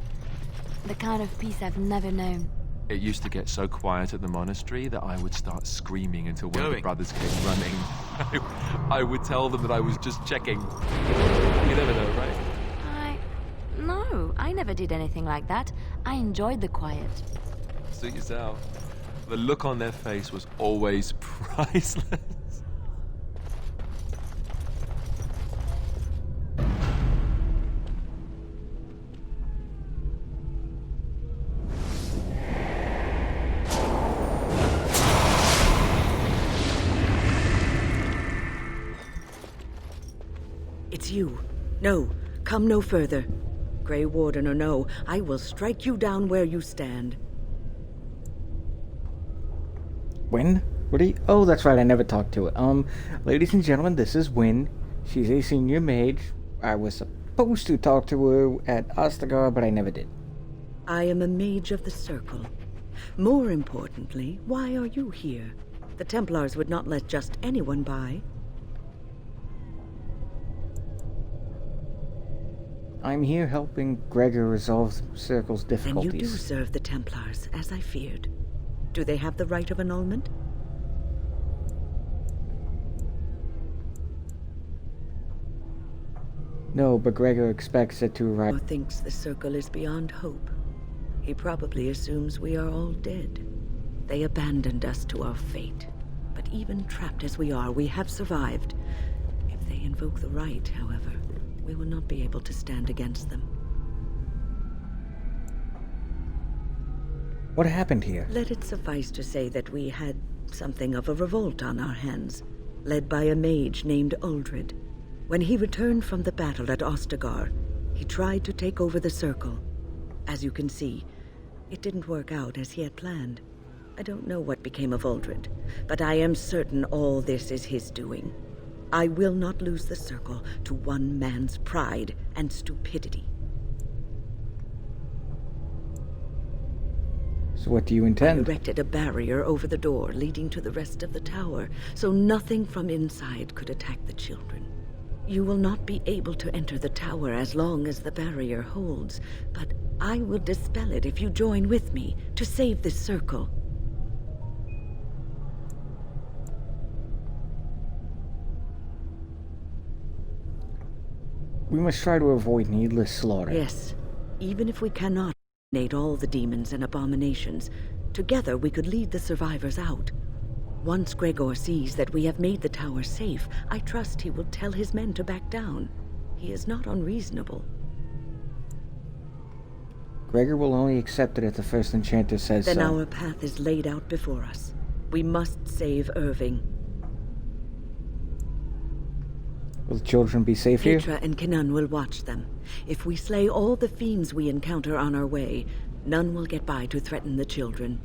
The kind of peace I've never known. It used to get so quiet at the monastery that I would start screaming until one of the brothers came running. I would tell them that I was just checking. You never know, right? No, I never did anything like that. I enjoyed the quiet. Suit yourself. The look on their face was always priceless. It's you. No, come no further. Grey Warden or no, I will strike you down where you stand. Win? What are you? Oh, that's right, I never talked to it. Ladies and gentlemen, this is Win. She's a senior mage. I was supposed to talk to her at Ostagar, but I never did. I am a mage of the Circle. More importantly, why are you here? The Templars would not let just anyone by. I'm here helping Gregor resolve the Circle's difficulties. And you do serve the Templars, as I feared. Do they have the right of annulment? No, but Gregor expects it to arrive. Or thinks the Circle is beyond hope. He probably assumes we are all dead. They abandoned us to our fate. But even trapped as we are, we have survived. If they invoke the right, however, we will not be able to stand against them. What happened here? Let it suffice to say that we had something of a revolt on our hands, led by a mage named Uldred. When he returned from the battle at Ostagar, he tried to take over the Circle. As you can see, it didn't work out as he had planned. I don't know what became of Uldred, but I am certain all this is his doing. I will not lose the Circle to one man's pride and stupidity. So what do you intend? I erected a barrier over the door leading to the rest of the tower, so nothing from inside could attack the children. You will not be able to enter the tower as long as the barrier holds, but I will dispel it if you join with me to save this Circle. We must try to avoid needless slaughter. Yes, even if we cannot eliminate all the demons and abominations, together we could lead the survivors out. Once Gregor sees that we have made the tower safe, I trust he will tell his men to back down. He is not unreasonable. Gregor will only accept it if the first enchanter says Then so. our path is laid out before us. We must save Irving. Will the children be safe here? Petra and Kenan will watch them. If we slay all the fiends we encounter on our way, none will get by to threaten the children.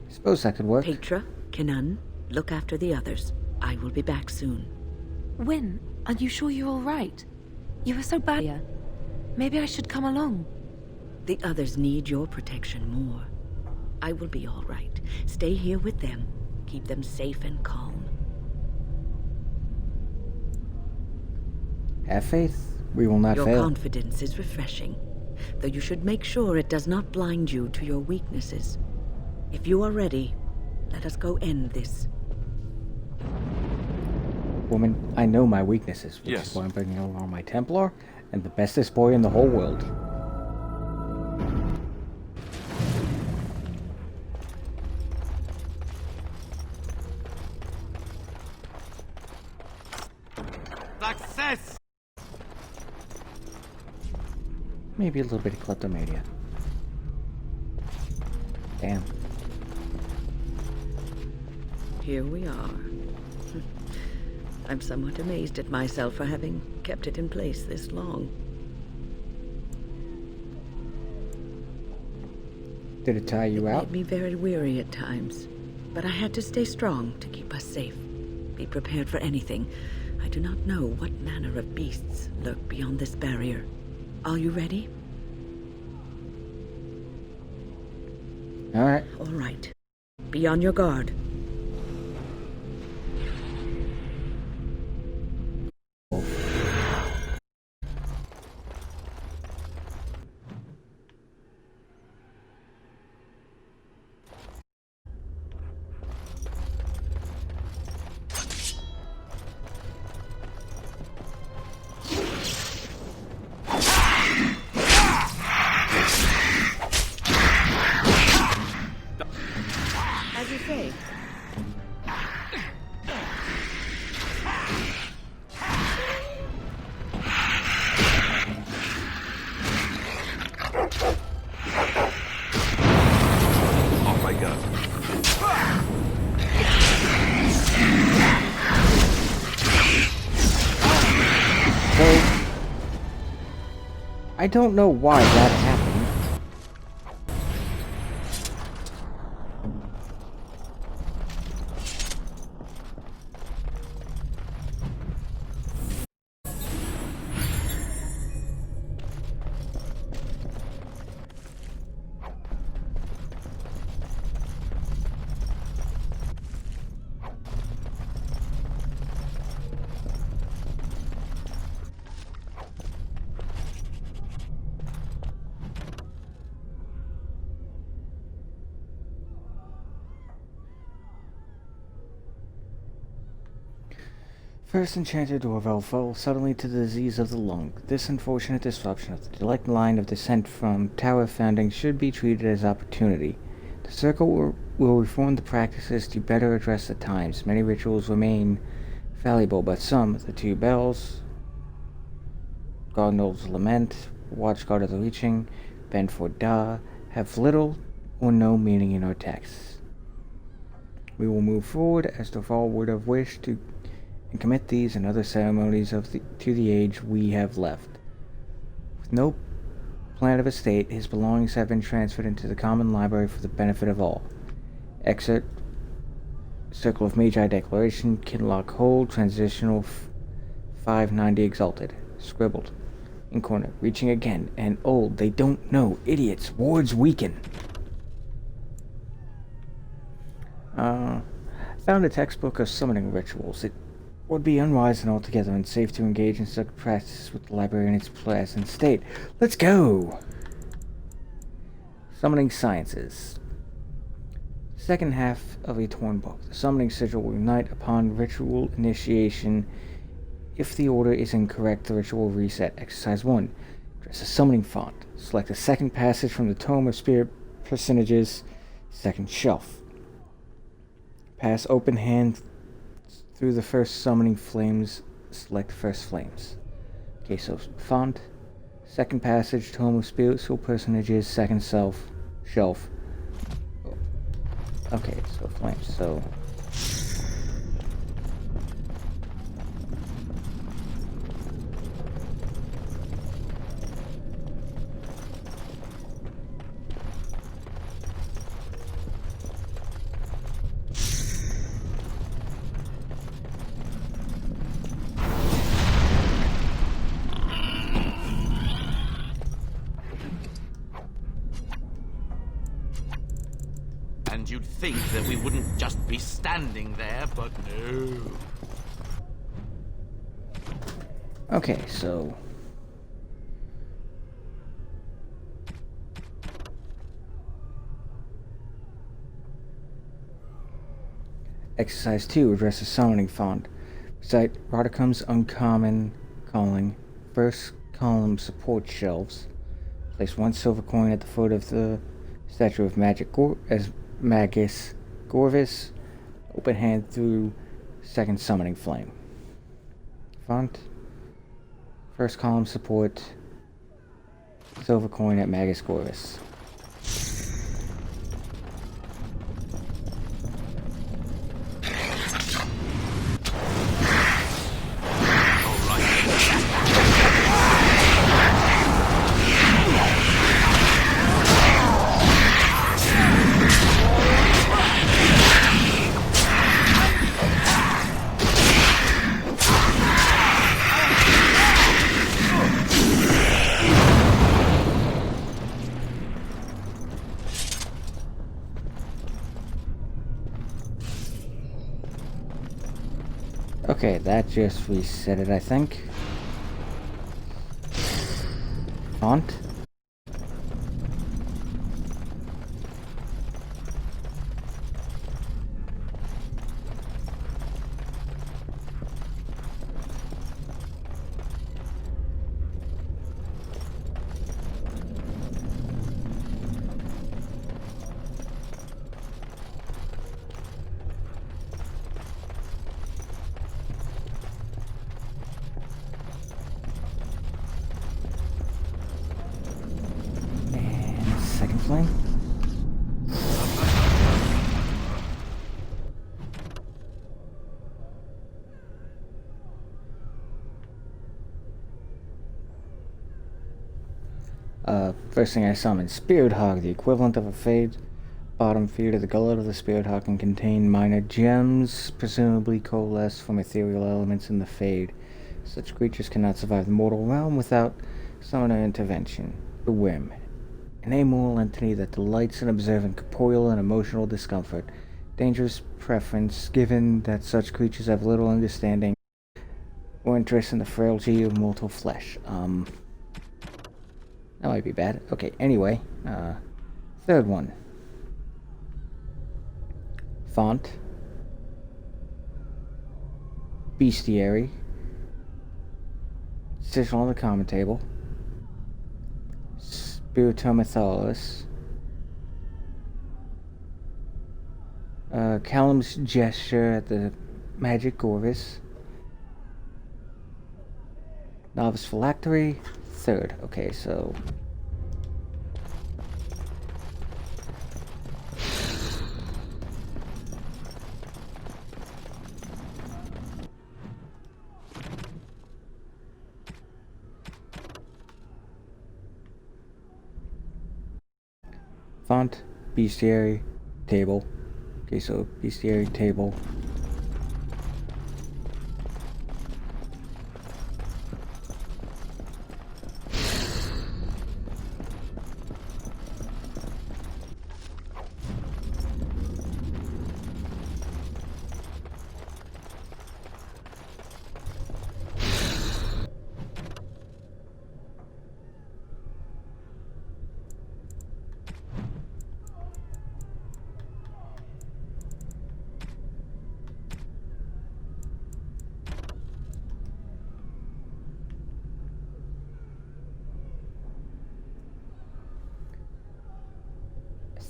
I suppose that could work. Petra, Kenan, look after the others. I will be back soon. When? Are you sure you're all right? You were so bad here. Maybe I should come along. The others need your protection more. I will be all right. Stay here with them. Keep them safe and calm. Have faith. We will not Your fail. confidence is refreshing, though you should make sure it does not blind you to your weaknesses. If you are ready, let us go end this. Woman, I know my weaknesses, which is why I'm bringing along my Templar and the bestest boy in the whole world. Success! Maybe a little bit of kleptomania. Damn. Here we are. I'm somewhat amazed at myself for having kept it in place this long. Did it tire you out? It made me very weary at times, but I had to stay strong to keep us safe. Be prepared for anything. I do not know what manner of beasts lurk beyond this barrier. Are you ready? All right. All right. Be on your guard. As you say. Off I go. So, I don't know why that happened. First enchanted Orvel fell suddenly to the disease of the lung. This unfortunate disruption of the direct line of descent from tower founding should be treated as opportunity. The Circle will reform the practices to better address the times. Many rituals remain fallible, but some, the two bells, Garnold's Lament, Watchguard of the Reaching, Ben for Da, have little or no meaning in our texts. We will move forward as Dorval would have wished to and commit these and other ceremonies to the age we have left. With no plan of estate, his belongings have been transferred into the common library for the benefit of all. Excerpt, Circle of Magi Declaration, Kinlock Hold, Transitional 590 Exalted. Scribbled. In corner, reaching again, and old, they don't know, idiots, wards weaken. Found a textbook of summoning rituals. It would be unwise and altogether unsafe to engage in such practice with the library in its present state. Let's go! Summoning Sciences. Second half of a torn book. The summoning sigil will unite upon ritual initiation. If the order is incorrect, the ritual will reset. Exercise 1. Dress a summoning font. Select the second passage from the Tome of Spirit Personages, second shelf. Pass open hand through the first summoning flames. Select first flames. Okay, so font, second passage, tome of spiritual personages, second shelf. Okay, so flames, so... And you'd think that we wouldn't just be standing there, but no. Okay, so... Exercise 2, address a summoning font. Recite Radicum's uncommon calling. First column support shelves. Place 1 silver coin at the foot of the statue of Magus Gorvis. Open hand through second summoning flame. Font. First column support silver coin at Magus Gorvis. Okay, that just reset it, I think. Font. Second flame. First thing I summoned, Spirit Hog, the equivalent of a fade. Bottom feed of the gullet of the Spirit Hog can contain minor gems, presumably coalesced from ethereal elements in the fade. Such creatures cannot survive the mortal realm without summoner intervention. The Whim. An amoral entity that delights in observing corporeal and emotional discomfort. Dangerous preference, given that such creatures have little understanding or interest in the frailty of mortal flesh. That might be bad. Okay, anyway. Third one. Font. Bestiary. Sigil on the common table. Spiritomethalis. Callum's gesture at the magic Gorvis. Novice phylactery. Third. Okay, so... Font, bestiary, table. Okay, so bestiary, table.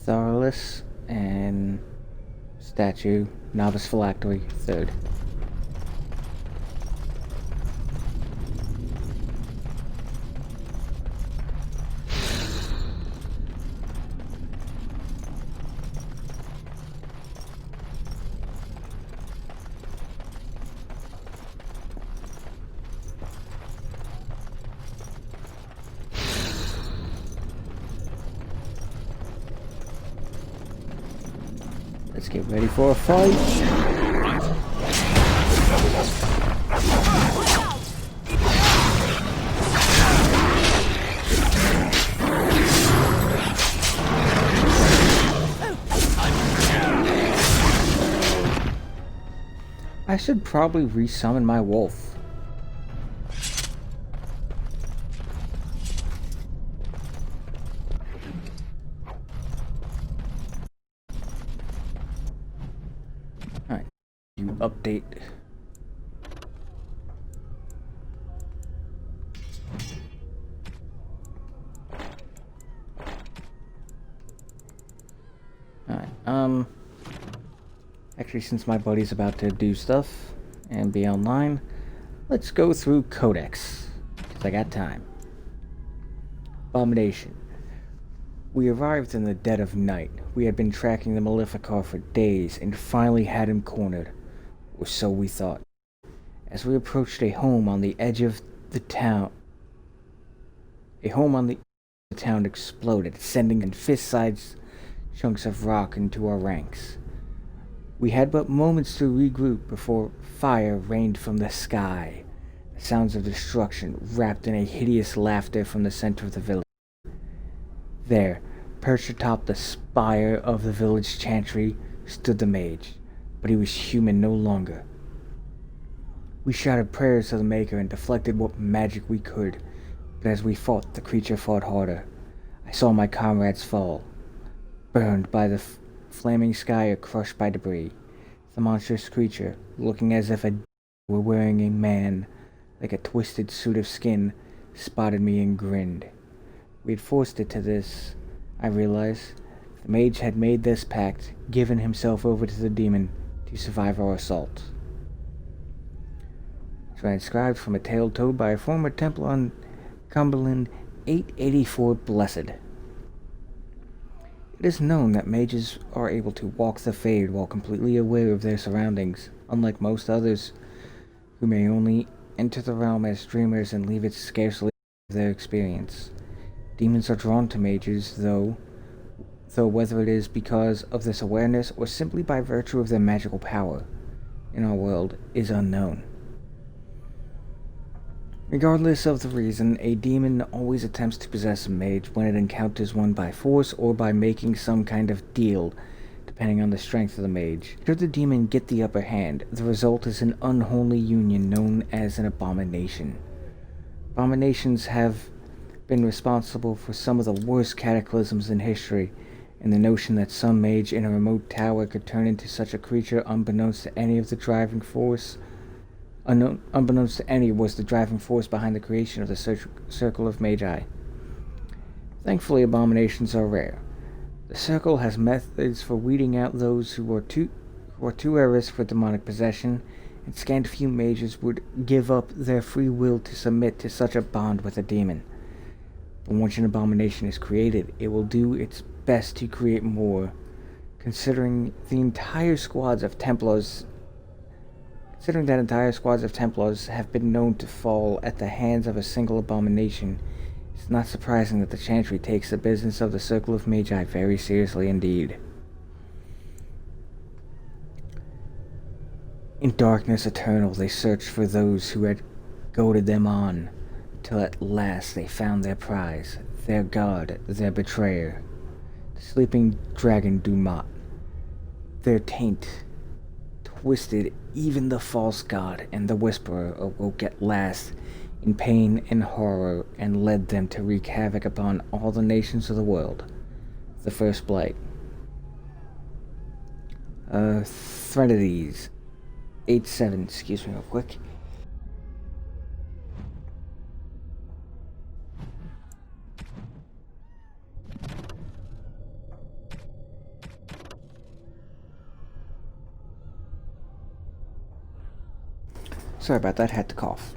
Thorlus and statue, novice phylactery, third. Let's get ready for a fight. I should probably resummon my wolf. Alright, you update. Alright, actually, since my buddy's about to do stuff and be online, let's go through Codex, because I got time. Abomination. We arrived in the dead of night. We had been tracking the Maleficar for days and finally had him cornered, or so we thought. As we approached a home on the edge of the town, the town exploded, sending in fist-sized chunks of rock into our ranks. We had but moments to regroup before fire rained from the sky. The sounds of destruction wrapped in a hideous laughter from the center of the village. There, perched atop the spire of the village chantry, stood the mage, but he was human no longer. We shouted prayers to the Maker and deflected what magic we could, but as we fought, the creature fought harder. I saw my comrades fall, burned by the flaming sky or crushed by debris. The monstrous creature, looking as if were wearing a man, like a twisted suit of skin, spotted me and grinned. We had forced it to this, I realized. The mage had made this pact, given himself over to the demon to survive our assault. Transcribed from a tale told by a former Templar on Cumberland 884 Blessed. It is known that mages are able to walk the Fade while completely aware of their surroundings, unlike most others, who may only enter the realm as dreamers and leave it scarcely of their experience. Demons are drawn to mages, though whether it is because of this awareness or simply by virtue of their magical power in our world is unknown. Regardless of the reason, a demon always attempts to possess a mage when it encounters one by force or by making some kind of deal, depending on the strength of the mage. Should the demon get the upper hand, the result is an unholy union known as an abomination. Abominations have been responsible for some of the worst cataclysms in history, and the notion that some mage in a remote tower could turn into such a creature unbeknownst to any was the driving force behind the creation of the Circle of Magi. Thankfully, abominations are rare. The Circle has methods for weeding out those who are too at risk for demonic possession, and scant few mages would give up their free will to submit to such a bond with a demon. But once an abomination is created, it will do its best to create more. Considering that entire squads of Templars have been known to fall at the hands of a single abomination, it's not surprising that the Chantry takes the business of the Circle of Magi very seriously indeed. In darkness eternal they searched for those who had goaded them on, till at last they found their prize, their god, their betrayer, the sleeping dragon Dumat. Their taint twisted even the false god, and the Whisperer awoke at last in pain and horror and led them to wreak havoc upon all the nations of the world. The First Blight. Threadities. 8-7, excuse me real quick. Sorry about that, had to cough.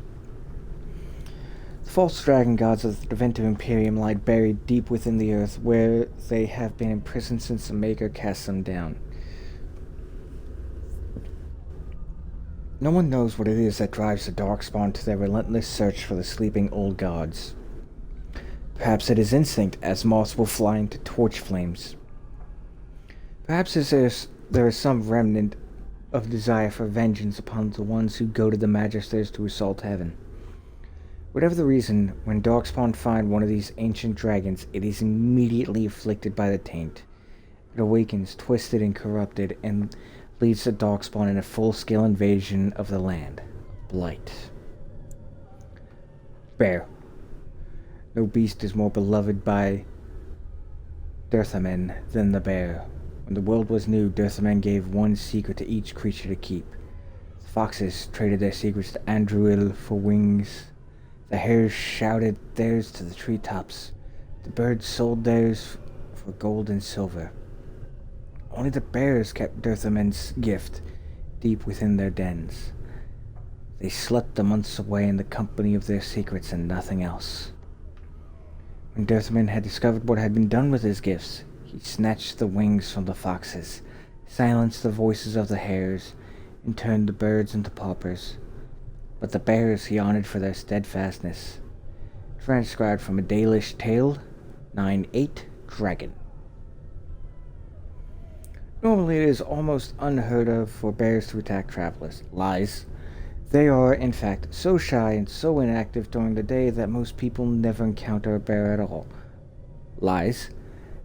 The false dragon gods of the Deventor Imperium lie buried deep within the earth, where they have been imprisoned since the Maker cast them down. No one knows what it is that drives the Darkspawn to their relentless search for the sleeping old gods. Perhaps it is instinct, as moths will fly into torch flames. Perhaps it there is some remnant of desire for vengeance upon the ones who go to the Magisters to assault heaven. Whatever the reason, when Darkspawn find one of these ancient dragons, it is immediately afflicted by the taint. It awakens, twisted and corrupted, and leads to Darkspawn in a full-scale invasion of the land. Blight. Bear. No beast is more beloved by Dirthamen than the bear. When the world was new, Dirthamen gave one secret to each creature to keep. The foxes traded their secrets to Andruil for wings. The hares shouted theirs to the treetops. The birds sold theirs for gold and silver. Only the bears kept Dirthamen's gift deep within their dens. They slept the months away in the company of their secrets and nothing else. When Dirthamen had discovered what had been done with his gifts, he snatched the wings from the foxes, silenced the voices of the hares, and turned the birds into paupers. But the bears he honored for their steadfastness. Transcribed from a Dalish tale, 9-8 Dragon. Normally it is almost unheard of for bears to attack travelers. Lies. They are, in fact, so shy and so inactive during the day that most people never encounter a bear at all. Lies.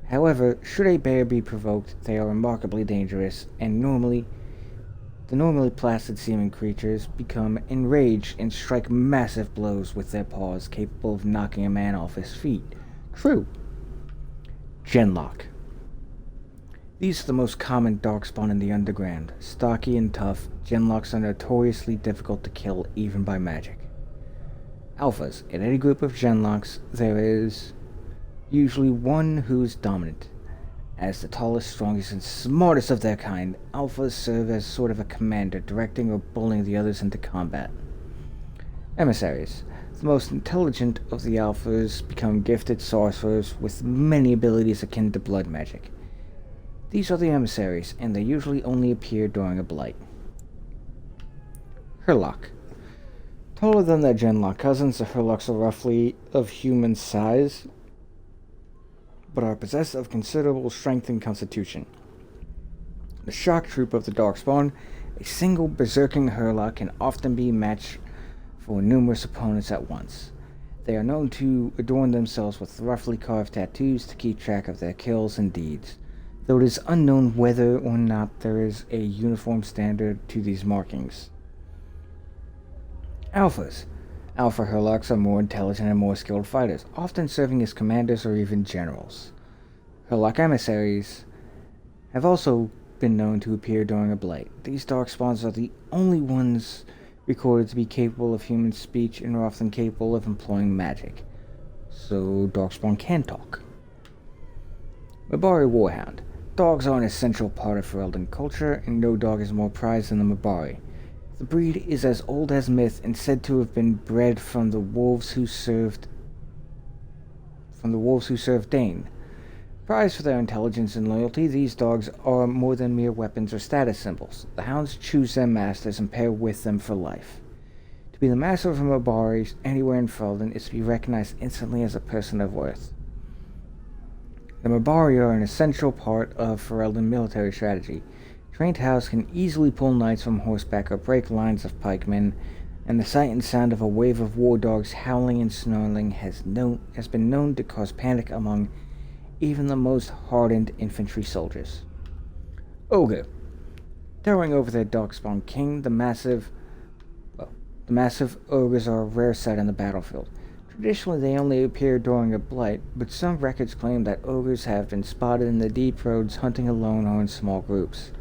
However, should a bear be provoked, they are remarkably dangerous, and the normally placid-seeming creatures become enraged and strike massive blows with their paws, capable of knocking a man off his feet. True. Genlock. These are the most common darkspawn in the underground. Stocky and tough, Genlocks are notoriously difficult to kill even by magic. Alphas. In any group of Genlocks, there is usually one who is dominant. As the tallest, strongest, and smartest of their kind, Alphas serve as sort of a commander, directing or bullying the others into combat. Emissaries. The most intelligent of the Alphas become gifted sorcerers with many abilities akin to blood magic. These are the emissaries, and they usually only appear during a blight. Hurlock. Taller than their Genlock cousins, the Hurlocks are roughly of human size, but are possessed of considerable strength and constitution. The shock troop of the Darkspawn, a single berserking Hurlock can often be matched for numerous opponents at once. They are known to adorn themselves with roughly carved tattoos to keep track of their kills and deeds, though it is unknown whether or not there is a uniform standard to these markings. Alphas. Alpha Hurlocks are more intelligent and more skilled fighters, often serving as commanders or even generals. Hurlock emissaries have also been known to appear during a blight. These darkspawns are the only ones recorded to be capable of human speech and are often capable of employing magic. So Darkspawn can talk. Mabari Warhound. Dogs are an essential part of Ferelden culture, and no dog is more prized than the Mabari. The breed is as old as myth and said to have been bred from the wolves who served Dane. Prized for their intelligence and loyalty, these dogs are more than mere weapons or status symbols. The hounds choose their masters and pair with them for life. To be the master of a Mabari anywhere in Ferelden is to be recognized instantly as a person of worth. The Mabari are an essential part of Ferelden military strategy. Trained hounds can easily pull knights from horseback or break lines of pikemen, and the sight and sound of a wave of war dogs howling and snarling has been known to cause panic among even the most hardened infantry soldiers. Ogre. Towering over their darkspawn king, the massive ogres are a rare sight on the battlefield. Traditionally, they only appear during a blight, but some records claim that ogres have been spotted in the deep roads hunting alone or in small groups.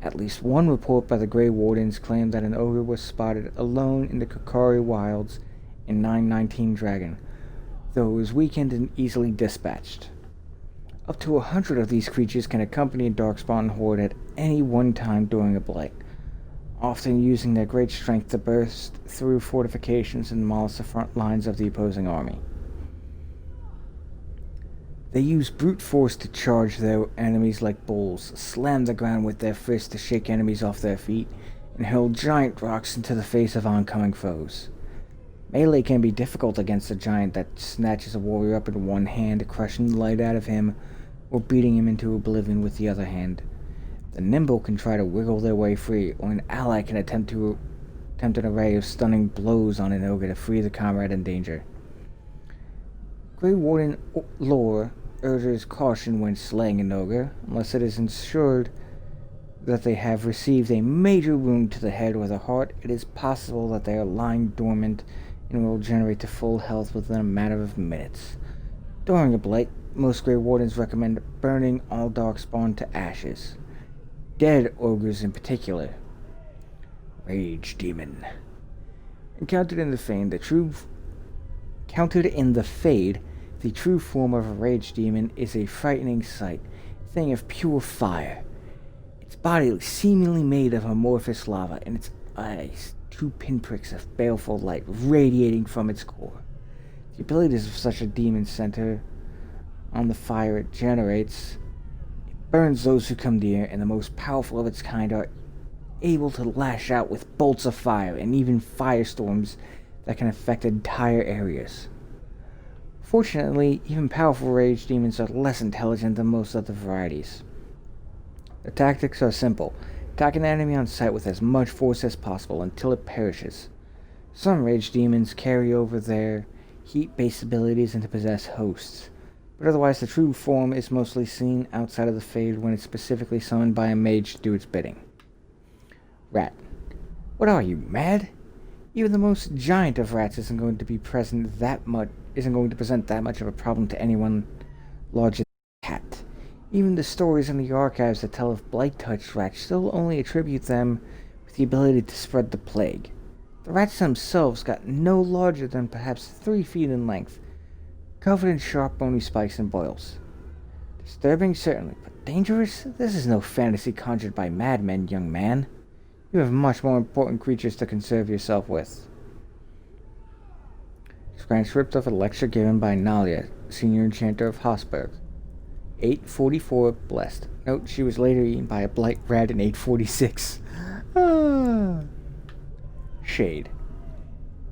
At least one report by the Grey Wardens claimed that an ogre was spotted alone in the Kokari wilds in 919 Dragon, though it was weakened and easily dispatched. Up to 100 of these creatures can accompany a darkspawn horde at any one time during a blight, often using their great strength to burst through fortifications and demolish the front lines of the opposing army. They use brute force to charge their enemies like bulls, slam the ground with their fists to shake enemies off their feet, and hurl giant rocks into the face of oncoming foes. Melee can be difficult against a giant that snatches a warrior up in one hand, crushing the light out of him, or beating him into oblivion with the other hand. The nimble can try to wiggle their way free, or an ally can attempt an array of stunning blows on an ogre to free the comrade in danger. Grey Warden lore urges caution when slaying an ogre, unless it is ensured that they have received a major wound to the head or the heart. It is possible that they are lying dormant and will regenerate to full health within a matter of minutes. During a blight, most Grey Wardens recommend burning all darkspawn to ashes. Dead ogres in particular. Rage Demon. Encountered in the Fade, the true form of a Rage Demon is a frightening sight, a thing of pure fire. Its body seemingly made of amorphous lava, and its eyes, 2 pinpricks of baleful light radiating from its core. The abilities of such a demon center on the fire it generates. It burns those who come near, and the most powerful of its kind are able to lash out with bolts of fire and even firestorms that can affect entire areas. Fortunately, even powerful rage demons are less intelligent than most other varieties. The tactics are simple. Attack an enemy on sight with as much force as possible until it perishes. Some rage demons carry over their heat-based abilities and to possess hosts, but otherwise the true form is mostly seen outside of the Fade when it's specifically summoned by a mage to do its bidding. Rat. What are you, mad? Even the most giant of rats isn't going to present that much of a problem to anyone larger than a cat. Even the stories in the archives that tell of blight-touched rats still only attribute them with the ability to spread the plague. The rats themselves got no larger than perhaps 3 feet in length, covered in sharp bony spikes and boils. Disturbing, certainly, but dangerous? This is no fantasy conjured by madmen, young man. You have much more important creatures to concern yourself with. Transcript of a lecture given by Nalia, senior enchanter of Hosberg. 844 blessed. Note, she was later eaten by a blight rat in 846. Shade.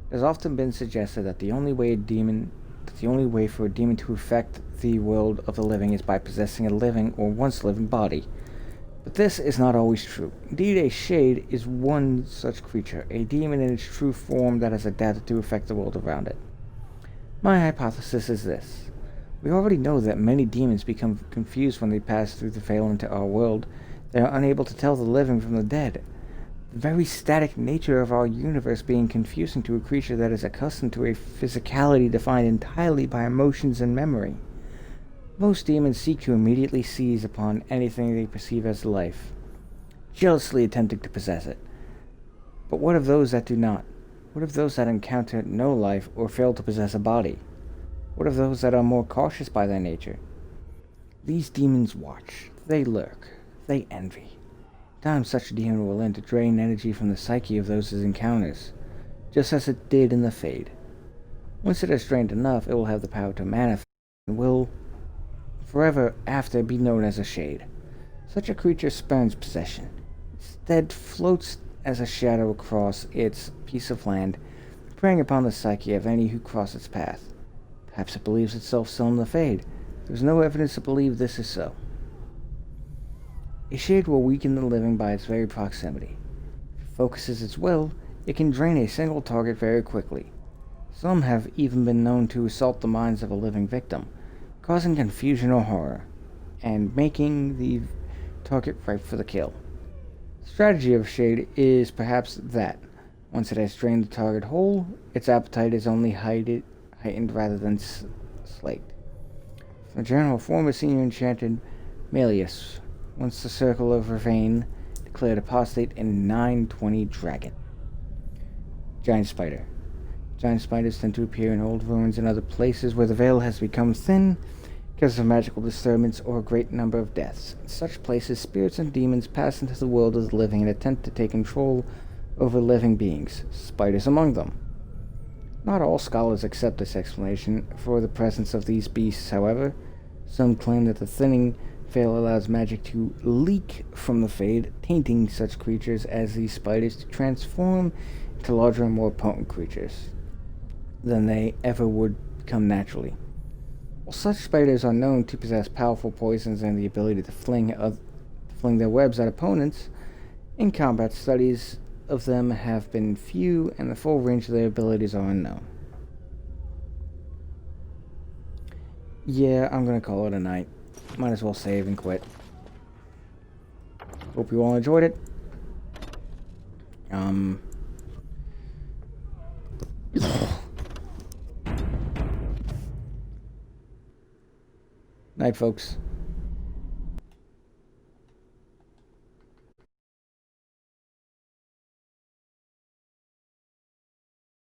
It has often been suggested that the only way for a demon to affect the world of the living is by possessing a living or once living body. But this is not always true. Indeed, a shade is one such creature, a demon in its true form that has adapted to affect the world around it. My hypothesis is this. We already know that many demons become confused when they pass through the veil into our world. They are unable to tell the living from the dead. The very static nature of our universe being confusing to a creature that is accustomed to a physicality defined entirely by emotions and memory. Most demons seek to immediately seize upon anything they perceive as life, jealously attempting to possess it. But what of those that do not? What of those that encounter no life or fail to possess a body? What of those that are more cautious by their nature? These demons watch, they lurk, they envy. In time, such a demon will learn to drain energy from the psyche of those it encounters, just as it did in the Fade. Once it has drained enough, it will have the power to manifest and will forever after be known as a shade. Such a creature spurns possession. Instead floats as a shadow across its piece of land, preying upon the psyche of any who cross its path. Perhaps it believes itself still in the Fade. There is no evidence to believe this is so. A shade will weaken the living by its very proximity. If it focuses its will, it can drain a single target very quickly. Some have even been known to assault the minds of a living victim, causing confusion or horror, and making the target ripe for the kill. The strategy of Shade is perhaps that, once it has drained the target whole, its appetite is only heightened rather than slaked. The general form is senior enchanted Melius, once the Circle of Ravane declared apostate in 920 Dragon. Giant Spider. Giant spiders tend to appear in old ruins and other places where the veil has become thin because of magical disturbance or a great number of deaths. In such places, spirits and demons pass into the world of the living and attempt to take control over living beings, spiders among them. Not all scholars accept this explanation for the presence of these beasts, however. Some claim that the thinning veil allows magic to leak from the Fade, tainting such creatures as these spiders to transform into larger and more potent creatures than they ever would become naturally. While such spiders are known to possess powerful poisons and the ability to fling their webs at opponents. In combat, studies of them have been few, and the full range of their abilities are unknown. Yeah, I'm gonna call it a night. Might as well save and quit. Hope you all enjoyed it. Night, folks.